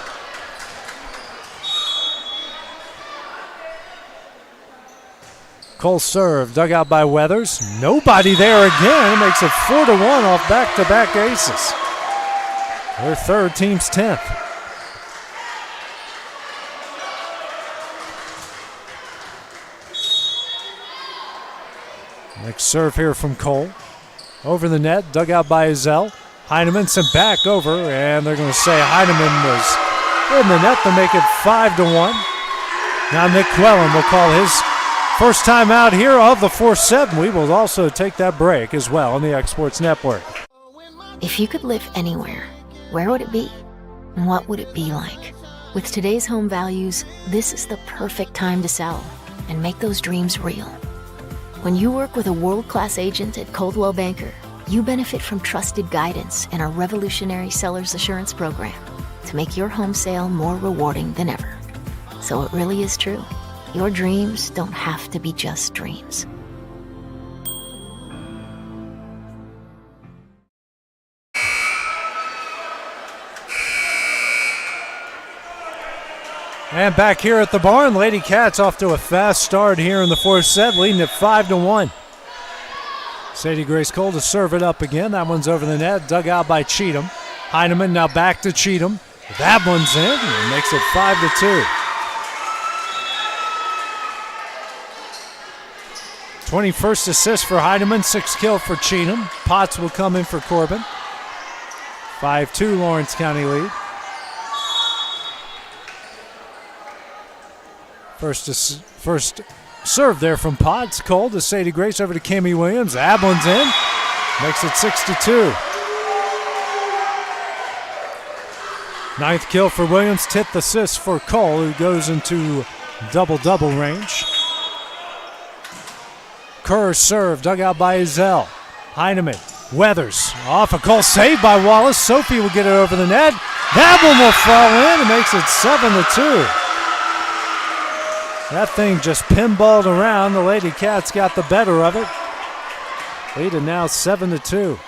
Cole serve, dug out by Weathers. Nobody there again. It makes it 4-1 off back-to-back aces. Their third, team's 10th. Next serve here from Cole. Over the net, dug out by Ezell. Heineman sent back over, and they're going to say Heineman was in the net to make it 5-1. Now Nick Quellen will call his first time out here of the fourth set, and we will also take that break as well on the X Sports Network. If you could live anywhere, where would it be? And what would it be like? With today's home values, this is the perfect time to sell and make those dreams real. When you work with a world-class agent at Coldwell Banker, you benefit from trusted guidance and our revolutionary seller's assurance program to make your home sale more rewarding than ever. So it really is true. Your dreams don't have to be just dreams. And back here at the barn, Lady Cats off to a fast start here in the fourth set, leading at 5-1. Sadie Grace Cole to serve it up again. That one's over the net, dug out by Cheatham. Heineman now back to Cheatham. That one's in, and makes it 5-2. 21st assist for Heineman, 6 kill for Cheatham. Potts will come in for Corbin. 5-2 Lawrence County lead. First serve there from Potts. Cole to Sadie Grace, over to Cami Williams. Ablin's in. Makes it 6-2. 9th kill for Williams. 10th assist for Cole, who goes into double-double range. Kerr serve, dug out by Ezell. Heineman, Weathers, off a Cole, saved by Wallace. Sophie will get it over the net. That one will fall in. It makes it 7-2. That thing just pinballed around. The Lady Cats got the better of it. Leading now 7-2.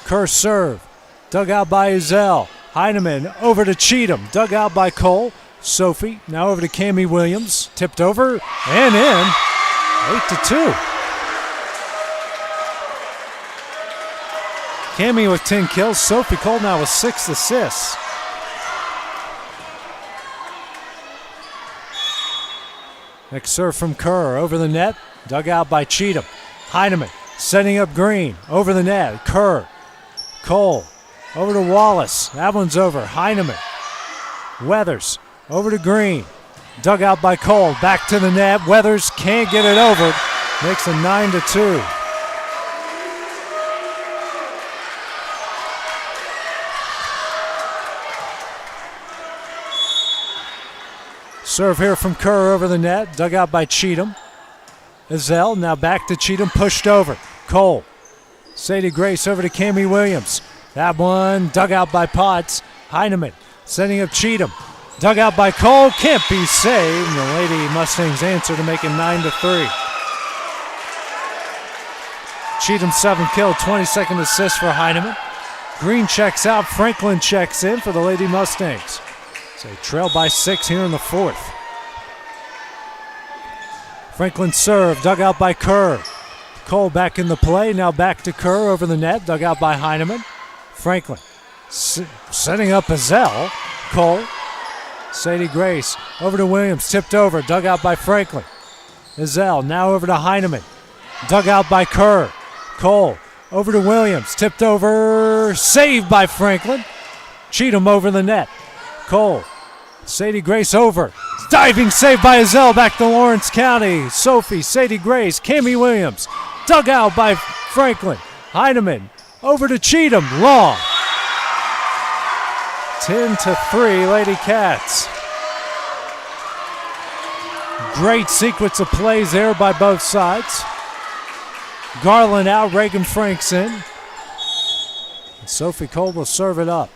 Kerr serve, dug out by Ezell. Heineman over to Cheatham, dug out by Cole. Sophie now over to Cami Williams, tipped over and in. 8-2. Cami with 10 kills. Sophie Cole now with 6 assists. Next serve from Kerr, over the net, dug out by Cheatham. Heineman setting up Green, over the net. Kerr, Cole, over to Wallace. That one's over. Heineman, Weathers, over to Green. Dug out by Cole, back to the net. Weathers can't get it over. Makes it 9-2. Serve here from Kerr, over the net, dug out by Cheatham. Ezell now back to Cheatham, pushed over. Cole, Sadie Grace over to Cami Williams. That one dug out by Potts. Heineman setting up Cheatham. Dug out by Cole, can't be saved. And the Lady Mustangs answer to make it 9-3. Cheatham's 7th kill, 22nd assist for Heineman. Green checks out, Franklin checks in for the Lady Mustangs. So they trail by 6 here in the fourth. Franklin serve, dug out by Kerr. Cole back in the play, now back to Kerr, over the net, dug out by Heineman. Franklin setting up Ezell. Cole, Sadie Grace, over to Williams, tipped over, dug out by Franklin. Ezell now over to Heineman, dug out by Kerr. Cole, over to Williams, tipped over, saved by Franklin. Cheatham over the net. Cole, Sadie Grace over. Diving save by Ezell, back to Lawrence County. Sophie, Sadie Grace, Cami Williams. Dug out by Franklin. Heineman over to Cheatham, long. 10-3 Lady Cats. Great sequence of plays there by both sides. Garland out, Reagan Franks in. And Sophie Cole will serve it up.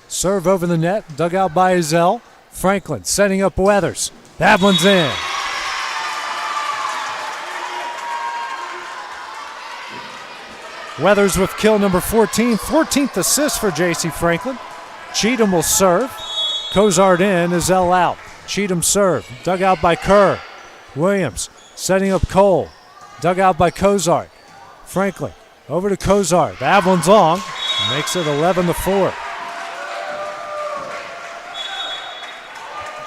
Serve over the net, dug out by Ezell. Franklin setting up Weathers. That one's in. Weathers with kill number 14. 14th assist for J.C. Franklin. Cheatham will serve. Cozart in, Ezell out. Cheatham serve, dug out by Kerr. Williams setting up Cole, dug out by Cozart. Franklin over to Cozart. That one's long, makes it 11-4.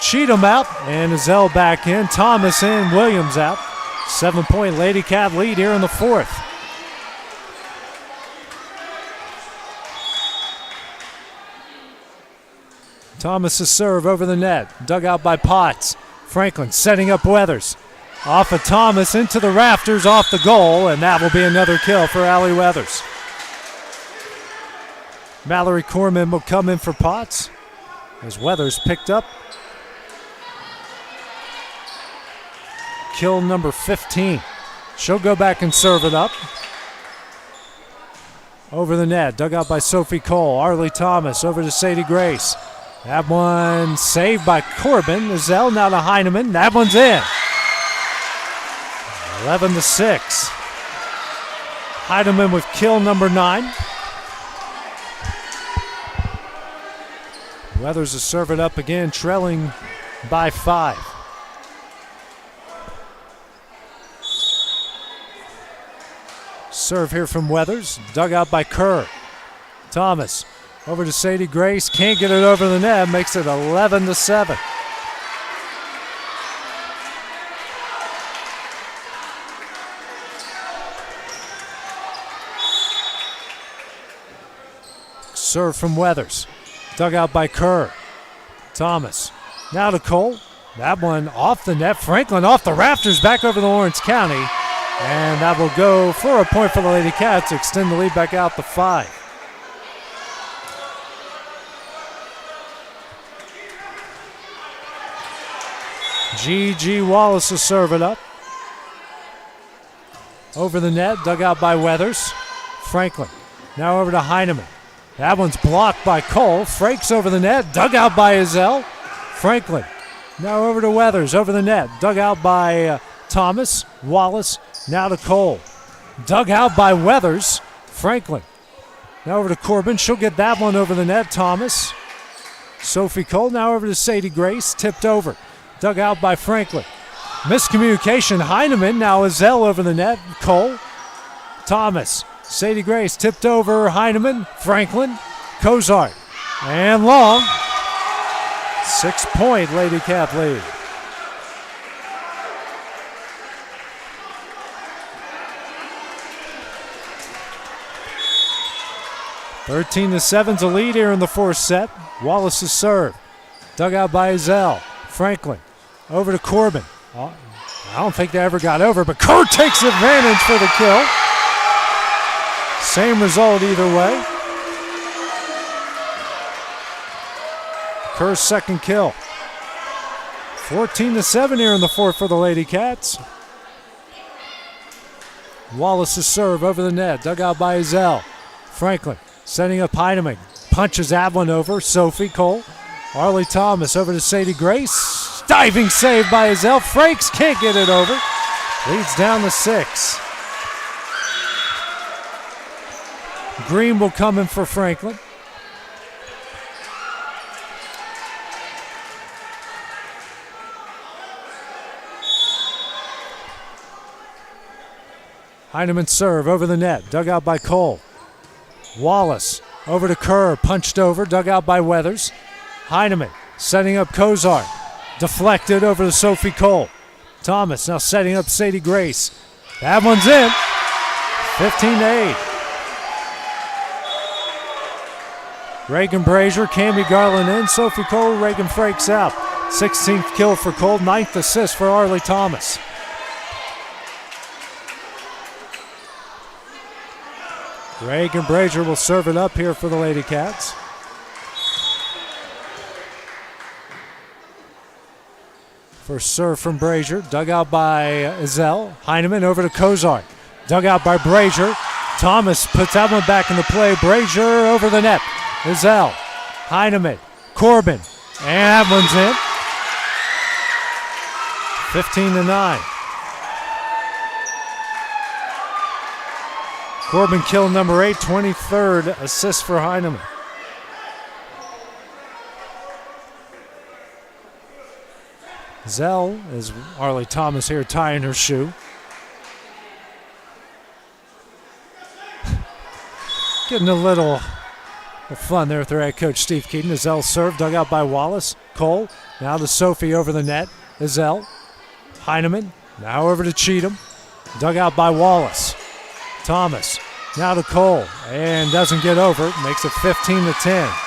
Cheatham out and Ezell back in. Thomas in, Williams out. 7-point Lady Cat lead here in the fourth. Thomas's serve over the net, dug out by Potts. Franklin setting up Weathers. Off of Thomas into the rafters, off the goal, and that will be another kill for Allie Weathers. Mallory Corman will come in for Potts as Weathers picked up kill number 15. She'll go back and serve it up. Over the net, dug out by Sophie Cole. Arlie Thomas over to Sadie Grace. That one saved by Corbin. Ezell now to Heineman. That one's in. 11-6. Heineman with kill number 9. Weathers is serve it up again, trailing by 5. Serve here from Weathers, dug out by Kerr. Thomas over to Sadie Grace, can't get it over the net, makes it 11-7. Serve from Weathers, dug out by Kerr. Thomas now to Cole. That one off the net. Franklin off the rafters, back over to Lawrence County. And that will go for a point for the Lady Cats, extend the lead back out to 5. G.G. Wallace will serve it up. Over the net, dug out by Weathers. Franklin now over to Heineman. That one's blocked by Cole. Frakes over the net, dug out by Ezell. Franklin now over to Weathers, over the net, dug out by Thomas. Wallace now to Cole. Dug out by Weathers. Franklin now over to Corbin. She'll get that one over the net. Thomas. Sophie Cole now over to Sadie Grace. Tipped over. Dug out by Franklin. Miscommunication. Heineman now Ezell over the net. Cole. Thomas. Sadie Grace tipped over. Heineman. Franklin. Cozart. And long. 6-point Lady Cat lead. 13-7's a lead here in the fourth set. Wallace's serve. Dug out by Ezell. Franklin over to Corbin. I don't think they ever got over, but Kerr takes advantage for the kill. Same result either way. Kerr's second kill. 14-7 here in the fourth for the Lady Cats. Wallace's serve over the net. Dug out by Ezell. Franklin setting up Heineman. Punches that one over. Sophie Cole. Arlie Thomas over to Sadie Grace. Diving save by Ezell. Frakes can't get it over. Leads down to 6. Green will come in for Franklin. Heineman serve over the net. Dug out by Cole. Wallace over to Kerr. Punched over. Dug out by Weathers. Heineman setting up Cozart. Deflected over to Sophie Cole. Thomas now setting up Sadie Grace. That one's in. 15-8. Reagan Brazier, Cammie Garland in. Sophie Cole, Reagan Frakes out. 16th kill for Cole. 9th assist for Arlie Thomas. Reagan Brazier will serve it up here for the Lady Cats. First serve from Brazier, dug out by Ezell. Heineman over to Cozart. Dug out by Brazier. Thomas puts that one back into play. Brazier over the net. Ezell. Heineman. Corbin. And that one's in. 15-9. Corbin kill number 8, 23rd assist for Heineman. Zell is Arlie Thomas here tying her shoe. Getting a little fun there with their head coach Steve Keaton. Zell serve dug out by Wallace. Cole now to Sophie over the net. Zell. Heineman now over to Cheatham. Dug out by Wallace. Thomas now to Cole and doesn't get over. Makes it 15-10.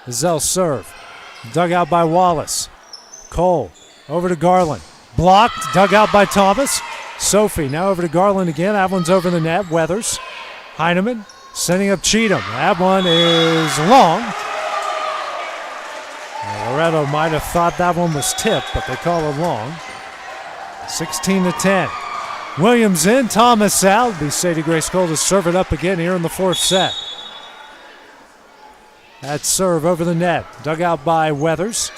Zell serve. Dug out by Wallace. Cole over to Garland. Blocked. Dug out by Thomas. Sophie now over to Garland again. That one's over the net. Weathers. Heineman sending up Cheatham. That one is long. Loretto might have thought that one was tipped, but they call it long. 16-10. Williams in. Thomas out. It'll be Sadie Grace Cole to serve it up again here in the fourth set. That serve over the net. Dug out by Weathers.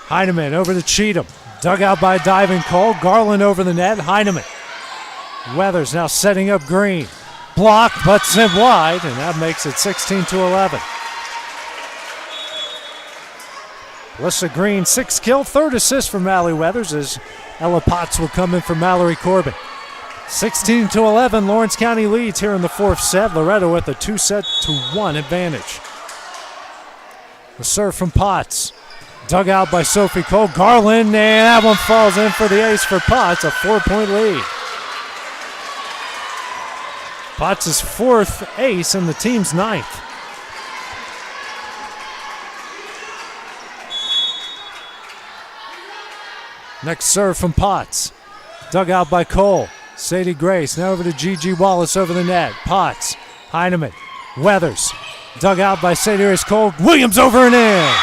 Heineman over to Cheatham. Dug out by diving Cole. Garland over the net. Heineman. Weathers now setting up Green. Blocked but sent wide, and that makes it 16-11. Alyssa Green, 6 kill, 3rd assist for Mallory Weathers as Ella Potts will come in for Mallory Corbin. 16-11, Lawrence County leads here in the fourth set. Loretto with a 2-1 advantage. The serve from Potts. Dug out by Sophie Cole. Garland, and that one falls in for the ace for Potts, a 4-point lead. Potts' 4th ace and the team's 9th. Next serve from Potts. Dug out by Cole. Sadie Grace now over to Gigi Wallace over the net. Potts, Heineman, Weathers. Dug out by Sadie Grace Cole. Williams over and in.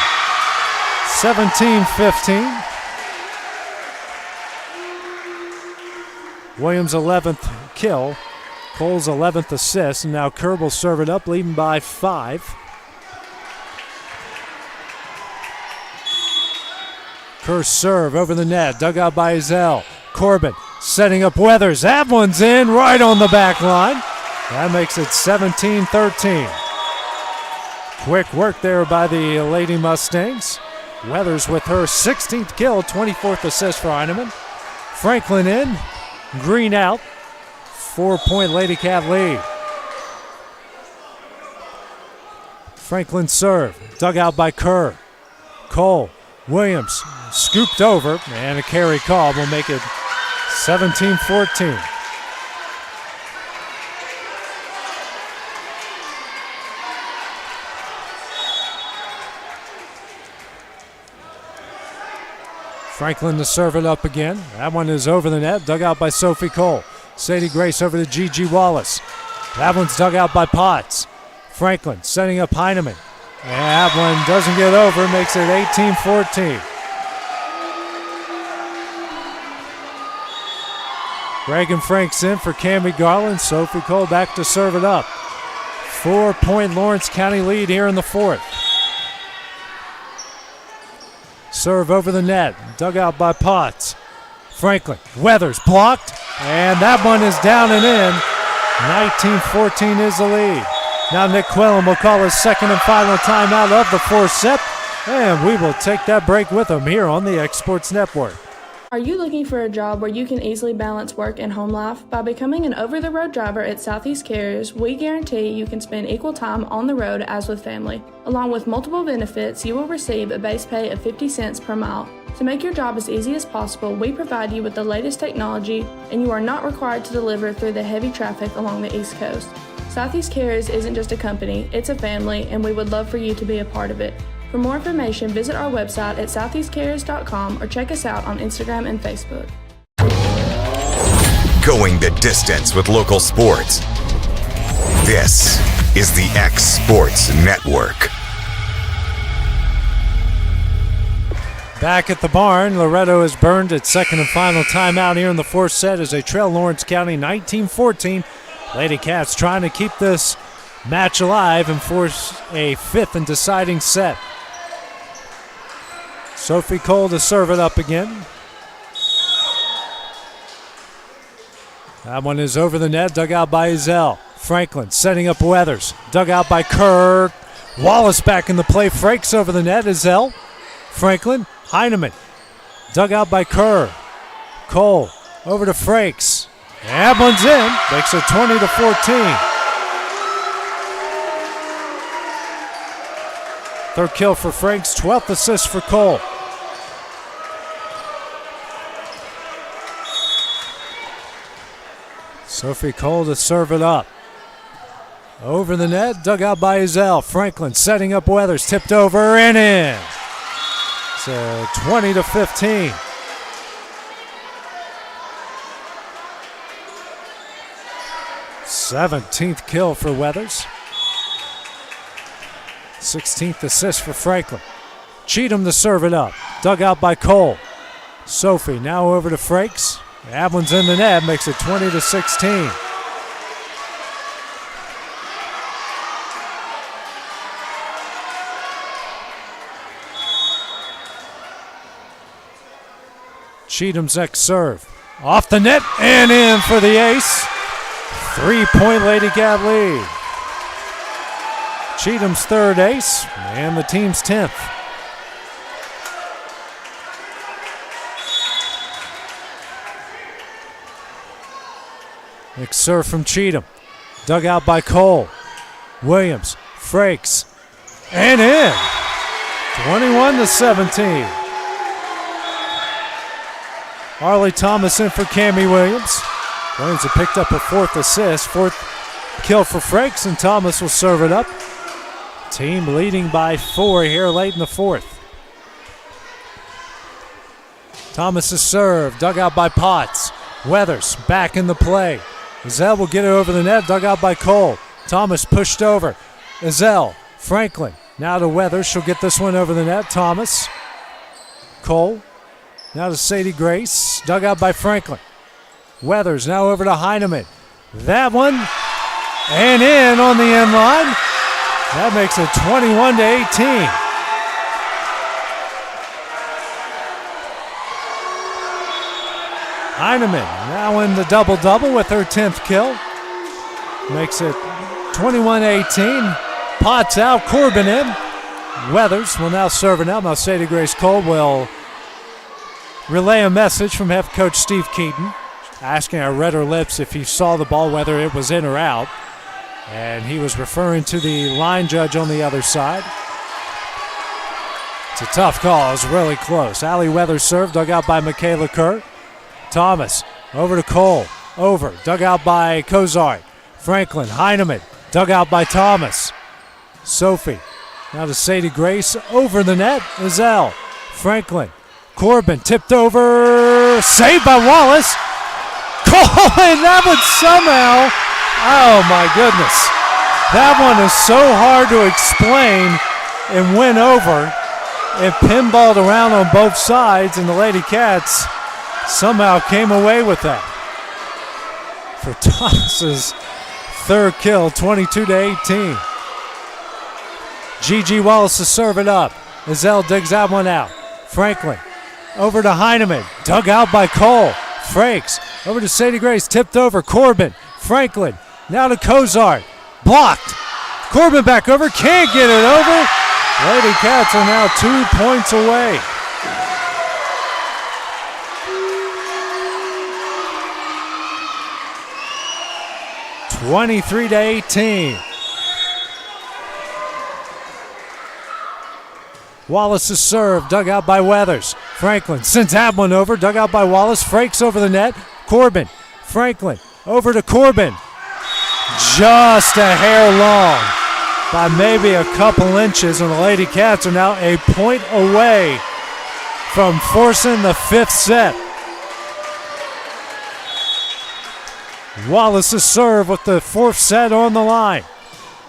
17-15. Williams' 11th kill. Cole's 11th assist. And now Kerr will serve it up, leading by 5. Kerr serve over the net. Dug out by Zell. Corbin setting up Weathers. That one's in right on the back line. That makes it 17-13. Quick work there by the Lady Mustangs. Weathers with her 16th kill, 24th assist for Heineman. Franklin in, Green out. 4-point Lady Cat lead. Franklin serve, dug out by Kerr. Cole, Williams, scooped over, and a carry call will make it 17-14. Franklin to serve it up again. That one is over the net, dug out by Sophie Cole. Sadie Grace over to Gigi Wallace. That one's dug out by Potts. Franklin setting up Heineman. And that one doesn't get over, makes it 18-14. Reagan Franks in for Cammie Garland. Sophie Cole back to serve it up. 4-point Lawrence County lead here in the fourth. Serve over the net, dug out by Potts. Franklin, Weathers blocked, and that one is down and in. 19-14 is the lead. Now Nick Quillen will call his second and final timeout of the fourth set, and we will take that break with him here on the X Sports Network. Are you looking for a job where you can easily balance work and home life? By becoming an over-the-road driver at Southeast Carriers, we guarantee you can spend equal time on the road as with family. Along with multiple benefits, you will receive a base pay of 50 cents per mile. To make your job as easy as possible, we provide you with the latest technology, and you are not required to deliver through the heavy traffic along the East Coast. Southeast Carriers isn't just a company, it's a family, and we would love for you to be a part of it. For more information, visit our website at southeastcarriers.com or check us out on Instagram and Facebook. Going the distance with local sports. This is the X Sports Network. Back at the barn, Loretto has burned its second and final timeout here in the fourth set as they trail Lawrence County 19-14. Lady Cats trying to keep this match alive and force a fifth and deciding set. Sophie Cole to serve it up again. That one is over the net, dug out by Ezell. Franklin setting up Weathers, dug out by Kerr. Wallace back in the play, Frakes over the net, Ezell. Franklin, Heineman, dug out by Kerr. Cole over to Frakes. That one's in, makes it 20-14. Third kill for Frakes, 12th assist for Cole. Sophie Cole to serve it up. Over the net, dug out by Ezell. Franklin setting up Weathers, tipped over and in. So 20-15. Seventeenth kill for Weathers. 16th assist for Franklin. Cheatham to serve it up. Dug out by Cole. Sophie now over to Frakes. That one's in the net, makes it 20-16. Cheatham's next serve. Off the net and in for the ace. 3-point Lady Cat lead. Cheatham's third ace and the team's 10th. Next serve from Cheatham. Dug out by Cole. Williams, Frakes, and in. 21-17. Harley Thomas in for Cammie Williams. Williams had picked up a fourth assist. Fourth kill for Frakes, and Thomas will serve it up. Team leading by 4 here late in the fourth. Thomas's serve, dug out by Potts. Weathers back in the play. Ezell will get it over the net, dug out by Cole. Thomas pushed over. Ezell, Franklin, now to Weathers. She'll get this one over the net. Thomas, Cole, now to Sadie Grace, dug out by Franklin. Weathers now over to Heineman. That one, and in on the end line. That makes it 21-18. Heineman now in the double-double with her 10th kill. Makes it 21-18. Potts out, Corbin in. Weathers will now serve it out. Now Sadie Grace Cole will relay a message from head coach Steve Keaton, asking her red her lips if he saw the ball, whether it was in or out. And he was referring to the line judge on the other side. It's a tough call. It's really close. Allie Weathers serve, dug out by Michaela Kerr. Thomas over to Cole. Over, dug out by Kozart. Franklin, Heineman, dug out by Thomas. Sophie, now to Sadie Grace. Over the net, Ezell. Franklin, Corbin tipped over. Saved by Wallace. Cole, and that one somehow. Oh my goodness. That one is so hard to explain and went over. It pinballed around on both sides, and the Lady Cats somehow came away with that. For Thomas's third kill, 22-18. Gigi Wallace to serve it up. Ezell digs that one out. Franklin over to Heineman. Dug out by Cole. Frakes over to Sadie Grace. Tipped over. Corbin. Franklin. Now to Kozart. Blocked. Corbin back over. Can't get it over. Lady Cats are now 2 points away. (23-18). Wallace's serve, dug out by Weathers. Franklin sends that one over, dug out by Wallace. Frakes over the net. Corbin. Franklin over to Corbin. Just a hair long by maybe a couple inches, and the Lady Cats are now a point away from forcing the fifth set. Wallace's serve with the fourth set on the line.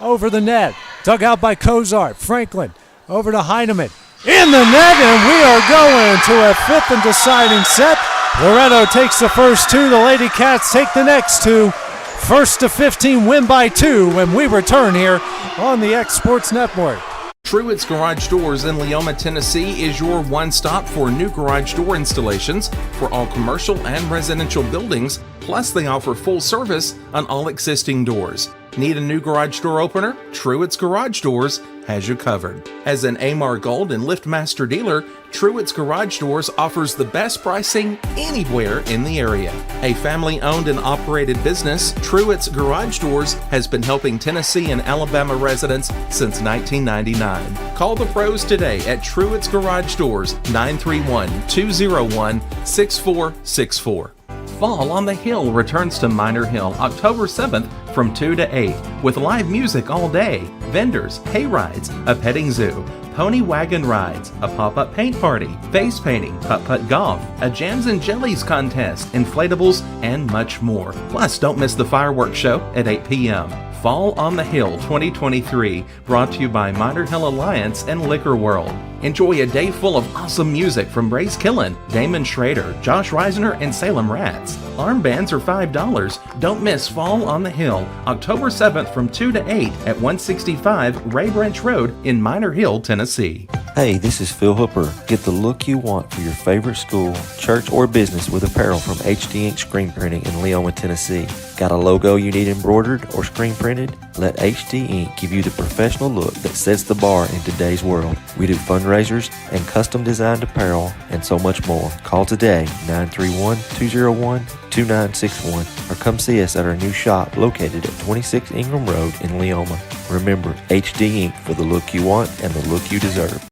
Over the net. Dug out by Kozart. Franklin over to Heineman. In the net, and we are going to a fifth and deciding set. Loretto takes the first two. The Lady Cats take the next two. First to 15, win by 2 when we return here on the X Sports Network. Truett's Garage Doors in Leoma, Tennessee is your one-stop for new garage door installations for all commercial and residential buildings, plus they offer full service on all existing doors. Need a new garage door opener? Truett's Garage Doors has you covered. As an AMAR Gold and LiftMaster dealer, Truett's Garage Doors offers the best pricing anywhere in the area. A family-owned and operated business, Truett's Garage Doors has been helping Tennessee and Alabama residents since 1999. Call the pros today at Truett's Garage Doors, 931-201-6464. Fall on the Hill returns to Minor Hill October 7th from 2 to 8 with live music all day, vendors, hay rides, a petting zoo, pony wagon rides, a pop-up paint party, face painting, putt-putt golf, a jams and jellies contest, inflatables, and much more. Plus, don't miss the fireworks show at 8 p.m. Fall on the Hill 2023, brought to you by Minor Hill Alliance and Liquor World. Enjoy a day full of awesome music from Brace Killen, Damon Schrader, Josh Reisner, and Salem Rats. Armbands are $5. Don't miss Fall on the Hill, October 7th from 2 to 8 at 165 Ray Branch Road in Minor Hill, Tennessee. Hey, this is Phil Hooper. Get the look you want for your favorite school, church, or business with apparel from HD Ink Screen Printing in Leoma, Tennessee. Got a logo you need embroidered or screen printed? Let HD Ink give you the professional look that sets the bar in today's world. We do fundraisers and custom designed apparel and so much more. Call today, 931-201-2961, or come see us at our new shop located at 26 Ingram Road in Leoma. Remember, HD Ink for the look you want and the look you deserve.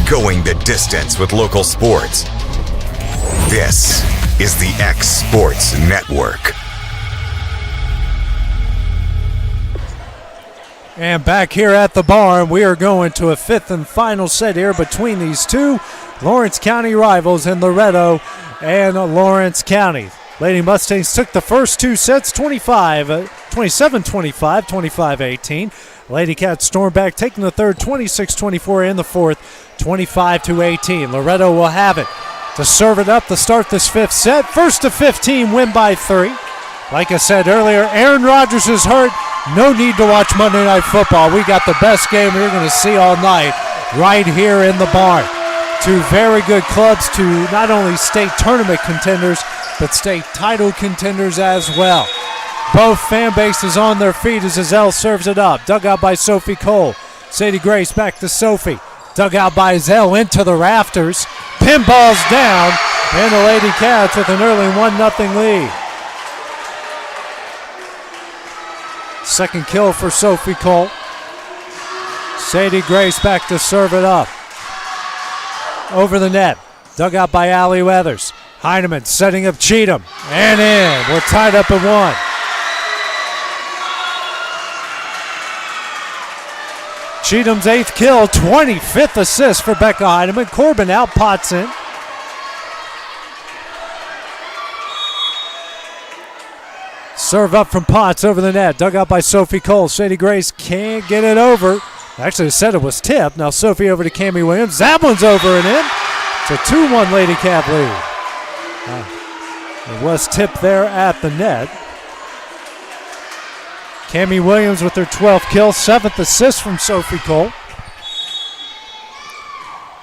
Going the distance with local sports. This is the X Sports Network. And back here at the barn, we are going to a fifth and final set here between these two Lawrence County rivals in Loretto and Lawrence County. Lady Mustangs took the first two sets 27-25, 25-18. Lady Cats stormed back, taking the third 26-24 and the fourth 25-18. Loretto will have it to serve it up to start this fifth set. First to 15, win by 3. Like I said earlier, Aaron Rodgers is hurt. No need to watch Monday Night Football. We got the best game you're going to see all night right here in the barn. Two very good clubs, to not only state tournament contenders, but state title contenders as well. Both fan bases on their feet as Zell serves it up. Dug out by Sophie Cole. Sadie Grace back to Sophie. Dug out by Zell into the rafters. Pinballs down, and the Lady Cats with an early 1-0 lead. Second kill for Sophie Cole. Sadie Grace back to serve it up. Over the net. Dug out by Allie Weathers. Heineman setting up Cheatham. And in. We're tied up at 1. Cheatham's 8th kill, 25th assist for Becca Heineman. Corbin out, Potts in. Serve up from Potts over the net. Dug out by Sophie Cole. Sadie Grace can't get it over. Actually, it said it was tipped. Now Sophie over to Cammie Williams. That one's over and in. It's a 2-1 Lady Cat lead. It was tipped there at the net. Cammie Williams with her 12th kill, 7th assist from Sophie Cole.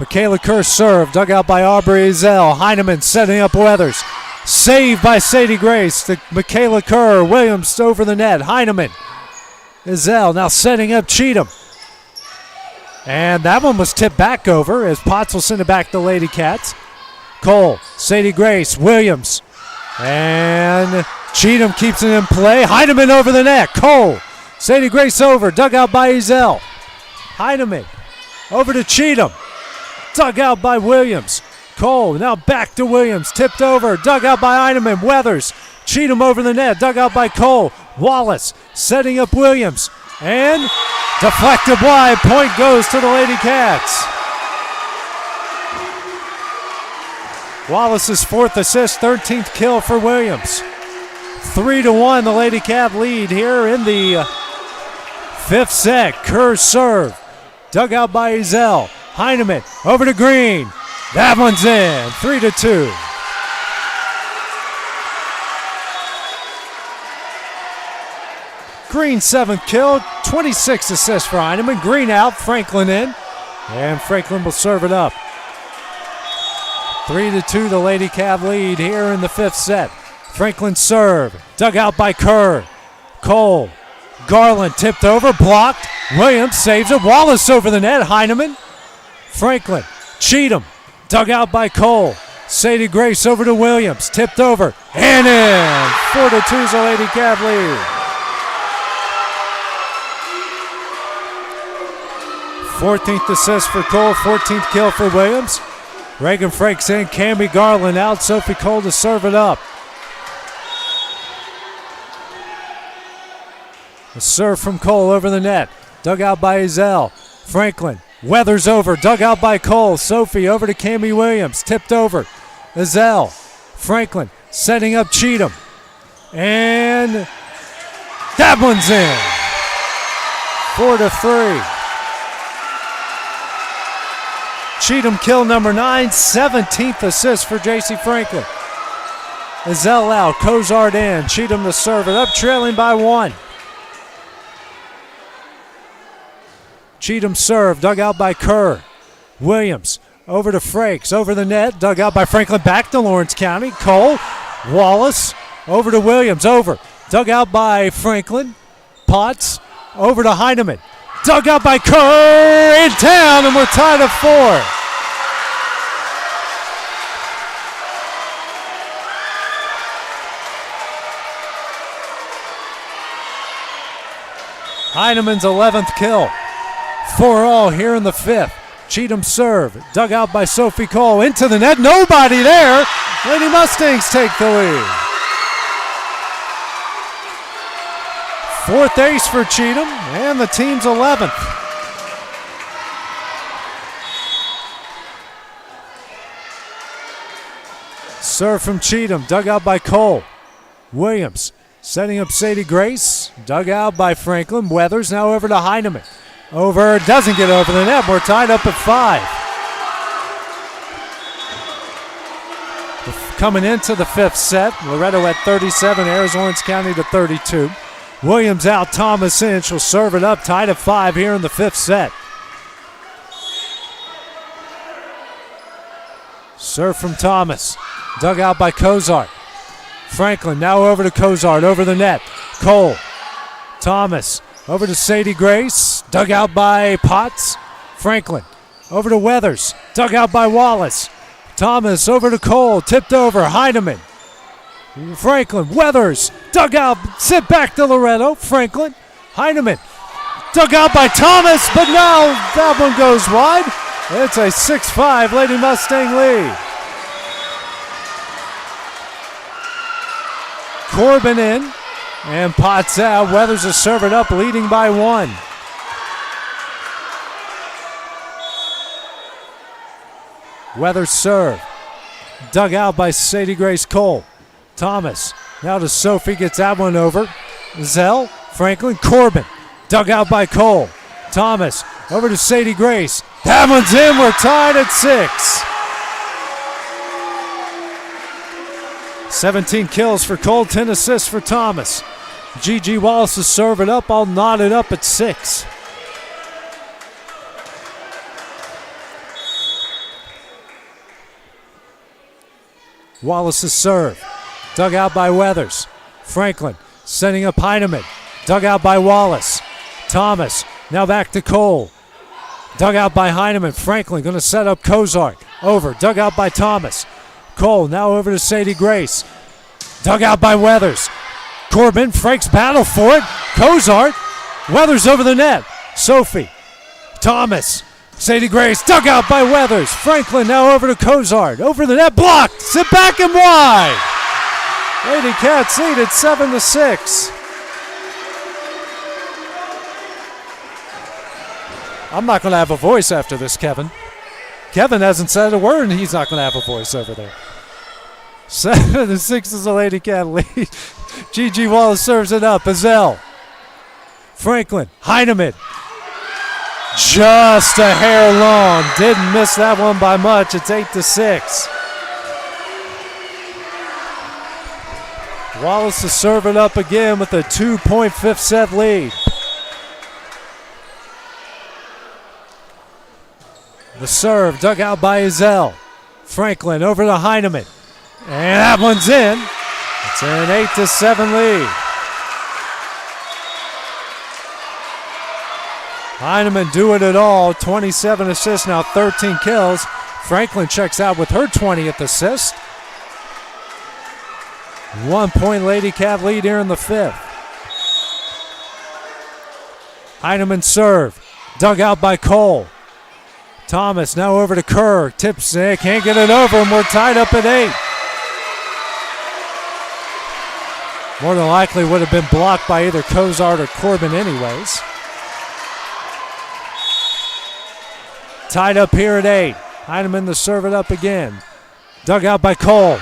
Michaela Kerr serve, dug out by Aubrey Zell. Heineman setting up Weathers. Saved by Sadie Grace. To Michaela Kerr. Williams over the net. Heineman. Zell now setting up Cheatham. And that one was tipped back over as Potts will send it back to Lady Cats. Cole, Sadie Grace, Williams. And Cheatham keeps it in play. Heineman over the net. Cole. Sadie Grace over. Dug out by Ezell. Heineman over to Cheatham. Dug out by Williams. Cole now back to Williams. Tipped over. Dug out by Heineman. Weathers. Cheatham over the net. Dug out by Cole. Wallace setting up Williams. And deflected wide. Point goes to the Lady Cats. Wallace's 4th assist, 13th kill for Williams. 3-1, the Lady Cat lead here in the 5th set. Kerr serve. Dug out by Ezell. Heineman over to Green. That one's in. 3-2. Green 7th kill, 26 assists for Heineman. Green out, Franklin in, and Franklin will serve it up. 3-2 the Lady Cav lead here in the 5th set. Franklin serve, dug out by Kerr. Cole, Garland tipped over, blocked. Williams saves it. Wallace over the net. Heineman, Franklin, Cheatham, dug out by Cole. Sadie Grace over to Williams, tipped over and in. 4-2 is the Lady Cav lead. 14th assist for Cole, 14th kill for Williams. Reagan Frakes in, Cammie Garland out, Sophie Cole to serve it up. A serve from Cole over the net, dug out by Ezell. Franklin, Weathers over, dug out by Cole. Sophie over to Cammie Williams, tipped over. Ezell, Franklin setting up Cheatham. And that one's in. 4-3. Cheatham kill number 9, 17th assist for J.C. Franklin. Ezell out, Cozart in, Cheatham to serve it up, trailing by 1. Cheatham serve, dug out by Kerr. Williams over to Frakes, over the net, dug out by Franklin, back to Lawrence County. Cole, Wallace, over to Williams, over, dug out by Franklin. Potts, over to Heineman. Dug out by Kerr, in town, and we're tied at 4. Heineman's 11th kill. 4-all here in the 5th. Cheatham serve, dug out by Sophie Cole, into the net, nobody there. Lady Mustangs take the lead. 4th ace for Cheatham, and the team's 11th. Serve from Cheatham, dug out by Cole. Williams setting up Sadie Grace, dug out by Franklin. Weathers now over to Heineman. Over, doesn't get over the net. We're tied up at 5. Coming into the 5th set, Loretto at 37, Arizona County to 32. Williams out, Thomas in. She'll serve it up, tied at 5 here in the 5th set. Serve from Thomas, dug out by Cozart. Franklin now over to Cozart, over the net. Cole, Thomas, over to Sadie Grace, dug out by Potts. Franklin, over to Weathers, dug out by Wallace. Thomas over to Cole, tipped over, Heineman. Franklin, Weathers, dug out, sent back to Loretto. Franklin, Heineman, dug out by Thomas, but now that one goes wide. It's a 6-5 Lady Mustang lead. Corbin in, and Potts out. Weathers is serving up, leading by 1. Weathers serve, dug out by Sadie Grace Cole. Thomas now to Sophie, gets that one over. Zell, Franklin, Corbin, dug out by Cole. Thomas over to Sadie Grace. That one's in. We're tied at 6. 17 kills for Cole, 10 assists for Thomas. Gigi Wallace is serving up, all knotted up at 6. Wallace's serve, dug out by Weathers. Franklin setting up Heineman, dug out by Wallace. Thomas now back to Cole, dug out by Heineman. Franklin going to set up Cozart, over, dug out by Thomas. Cole now over to Sadie Grace, dug out by Weathers. Corbin, Frakes battle for it. Cozart, Weathers over the net. Sophie, Thomas, Sadie Grace, dug out by Weathers. Franklin now over to Cozart, over the net, blocked, sit back and wide. Lady Cats lead at 7-6. I'm not going to have a voice after this, Kevin. Kevin hasn't said a word, and he's not going to have a voice over there. 7-6 is the Lady Cat lead. Gigi Wallace serves it up. Ezell, Franklin, Heineman. Just a hair long. Didn't miss that one by much. It's 8-6. Wallace to serve it up again with a 2-point fifth set lead. The serve dug out by Ezell. Franklin over to Heineman. And that one's in. It's an 8-7 lead. Heineman doing it all. 27 assists, now 13 kills. Franklin checks out with her 20th assist. 1 point Lady Cat lead here in the fifth. Heineman serve. Dug out by Cole. Thomas now over to Kerr. Tips it. Can't get it over, and we're tied up at 8. More than likely would have been blocked by either Cozart or Corbin anyways. Tied up here at 8. Heineman to serve it up again. Dug out by Cole.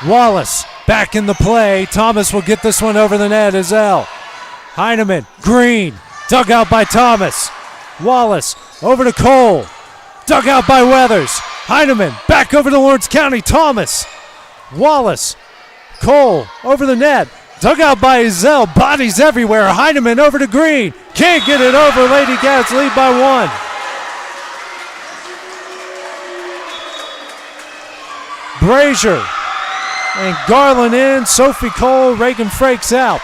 Wallace back in the play. Thomas will get this one over the net. Ezell. Heineman. Green. Dug out by Thomas. Wallace over to Cole. Dug out by Weathers. Heineman back over to Lawrence County. Thomas. Wallace. Cole over the net. Dug out by Ezell. Bodies everywhere. Heineman over to Green. Can't get it over. Lady Cats lead by 1. Brazier and Garland in. Sophie Cole. Reagan Frakes out.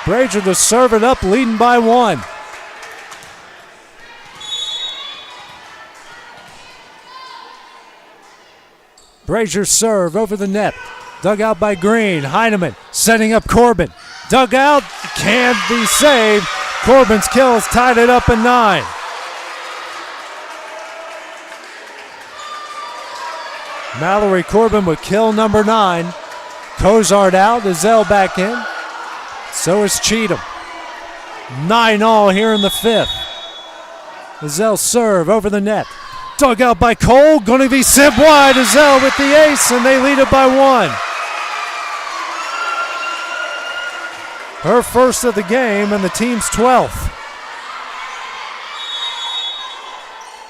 Brazier to serve it up, leading by 1. Brazier serve over the net. Dug out by Green. Heineman setting up Corbin. Dug out. Can't be saved. Corbin's kills tied it up at 9. Mallory Corbin with kill number 9. Cozart out. Ezell back in. So is Cheatham. 9 all here in the fifth. Ezell serve over the net. Dug out by Cole. Going to be sent wide. Ezell with the ace, and they lead it by 1. Her first of the game and the team's 12th.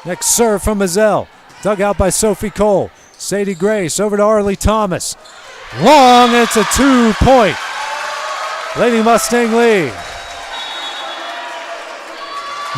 Next serve from Ezell. Dug out by Sophie Cole. Sadie Grace over to Arlie Thomas. Long, and it's a 2-point Lady Mustang lead.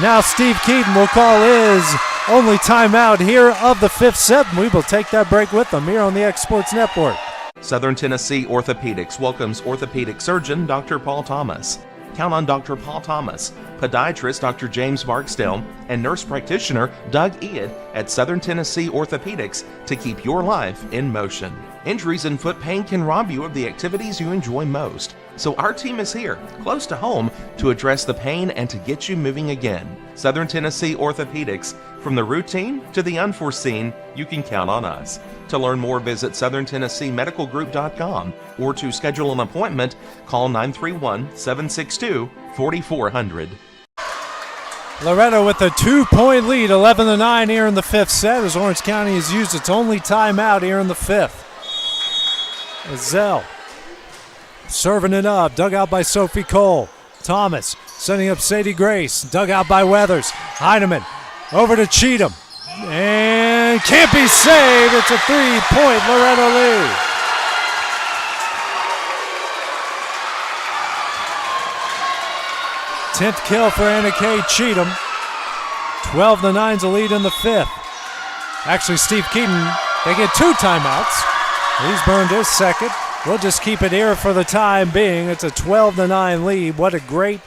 Now Steve Keaton will call his only timeout here of the fifth set, and we will take that break with them here on the X Sports Network. Southern Tennessee Orthopedics welcomes orthopedic surgeon Dr. Paul Thomas. Count on Dr. Paul Thomas, podiatrist Dr. James Barksdale, and nurse practitioner Doug Ead at Southern Tennessee Orthopedics to keep your life in motion. Injuries and foot pain can rob you of the activities you enjoy most. So our team is here, close to home, to address the pain and to get you moving again. Southern Tennessee Orthopedics, from the routine to the unforeseen, you can count on us. To learn more, visit southerntennesseemedicalgroup.com or to schedule an appointment, call 931-762-4400. Loretto with a 2-point lead, 11-9 here in the fifth set, as Orange County has used its only timeout here in the fifth. Ezell serving it up, dug out by Sophie Cole. Thomas setting up Sadie Grace, dug out by Weathers. Heineman over to Cheatham, and can't be saved. It's a 3-point Loretto lead. Tenth kill for Anna Kay Cheatham. 12-9's a lead in the fifth. Actually, Steve Keaton, they get 2 timeouts. He's burned his second. We'll just keep it here for the time being. It's a 12-9 lead. What a great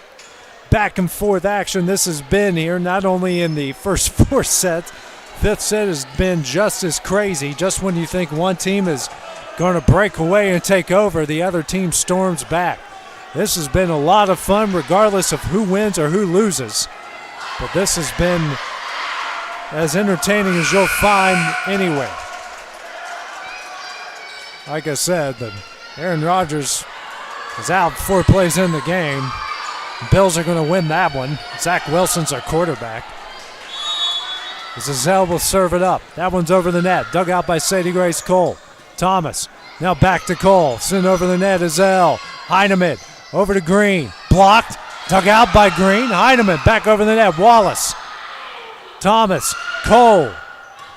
back and forth action this has been here, not only in the first 4 sets. Fifth set has been just as crazy. Just when you think one team is going to break away and take over, the other team storms back. This has been a lot of fun regardless of who wins or who loses. But this has been as entertaining as you'll find anywhere. Like I said, Aaron Rodgers is out 4 plays in the game. The Bills are going to win that one. Zach Wilson's our quarterback. As Ezell will serve it up. That one's over the net. Dug out by Sadie Grace Cole. Thomas now back to Cole. Sent over the net. Ezell. Heineman over to Green. Blocked. Dug out by Green. Heineman back over the net. Wallace. Thomas. Cole.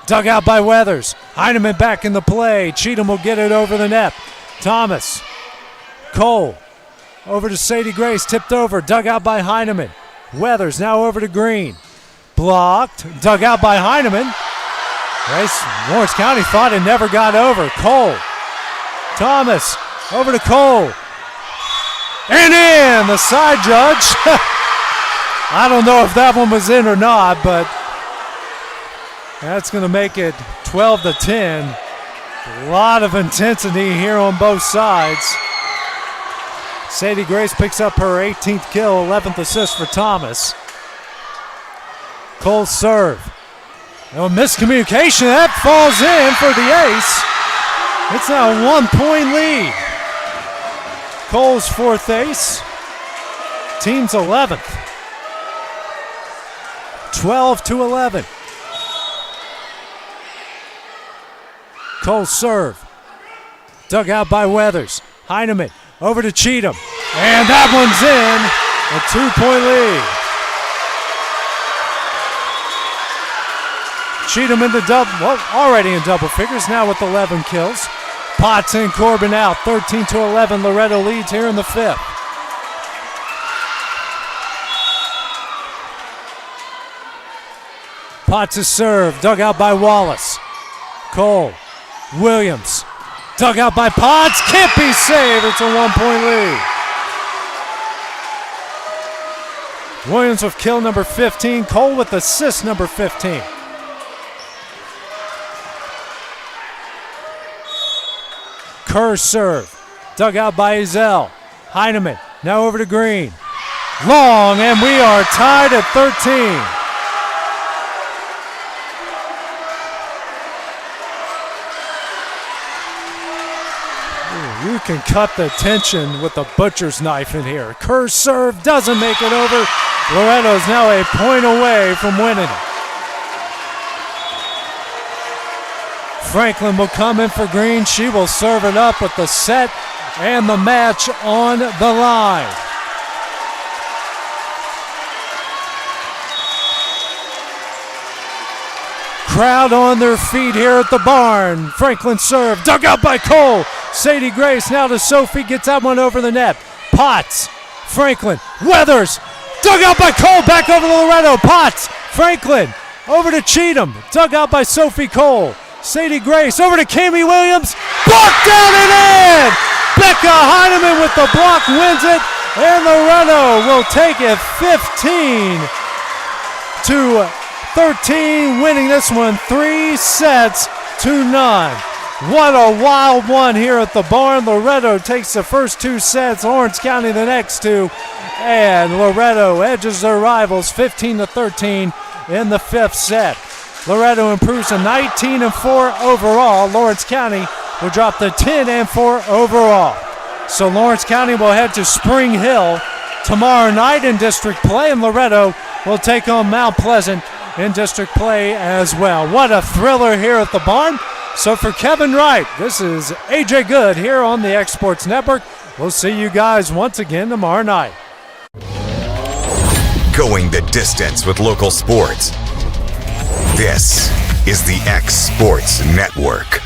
Dug out by Weathers. Heineman back in the play. Cheatham will get it over the net. Thomas. Cole. Over to Sadie Grace, tipped over, dug out by Heineman. Weathers now over to Green. Blocked, dug out by Heineman. Lawrence County thought it never got over. Cole. Thomas over to Cole. And in, the side judge. I don't know if that one was in or not, but that's going to make it 12-10. A lot of intensity here on both sides. Sadie Grace picks up her 18th kill, 11th assist for Thomas. Cole's serve. No miscommunication, that falls in for the ace. It's now a 1-point lead. Cole's 4th ace, team's 11th. 12-11. Cole's serve. Dug out by Weathers. Heineman over to Cheatham. And that one's in. A 2-point lead. Cheatham in the already in double figures, now with 11 kills. Potts and Corbin out. 13-11. Loretto leads here in the 5th. Potts' serve, dug out by Wallace. Cole, Williams, dug out by Potts, can't be saved, it's a 1-point lead. Williams with kill number 15, Cole with assist number 15. Kerr serve, dug out by Ezell. Heineman, now over to Green. Long, and we are tied at 13. You can cut the tension with a butcher's knife in here. Kerr's serve doesn't make it over. Loretto is now a point away from winning it. Franklin will come in for Green. She will serve it up with the set and the match on the line. Crowd on their feet here at the barn. Franklin serve, dug out by Cole. Sadie Grace now to Sophie, gets that one over the net. Potts, Franklin, Weathers, dug out by Cole, back over to Loretto. Potts, Franklin, over to Cheatham, dug out by Sophie Cole. Sadie Grace, over to Cami Williams, blocked down and in! Becca Heineman with the block wins it, and Loretto will take it 15-13, winning this one 3-0. What a wild one here at the barn. Loretto takes the first 2 sets, Lawrence County the next 2, and Loretto edges their rivals 15-13 in the 5th set. Loretto improves to 19-4 overall. Lawrence County will drop to 10-4 overall. So Lawrence County will head to Spring Hill tomorrow night in district play, and Loretto will take on Mount Pleasant in district play as well. What a thriller here at the barn. So for Kevin Wright, this is AJ Good here on the X Sports Network. We'll see you guys once again tomorrow night. Going the distance with local sports. This is the X Sports Network.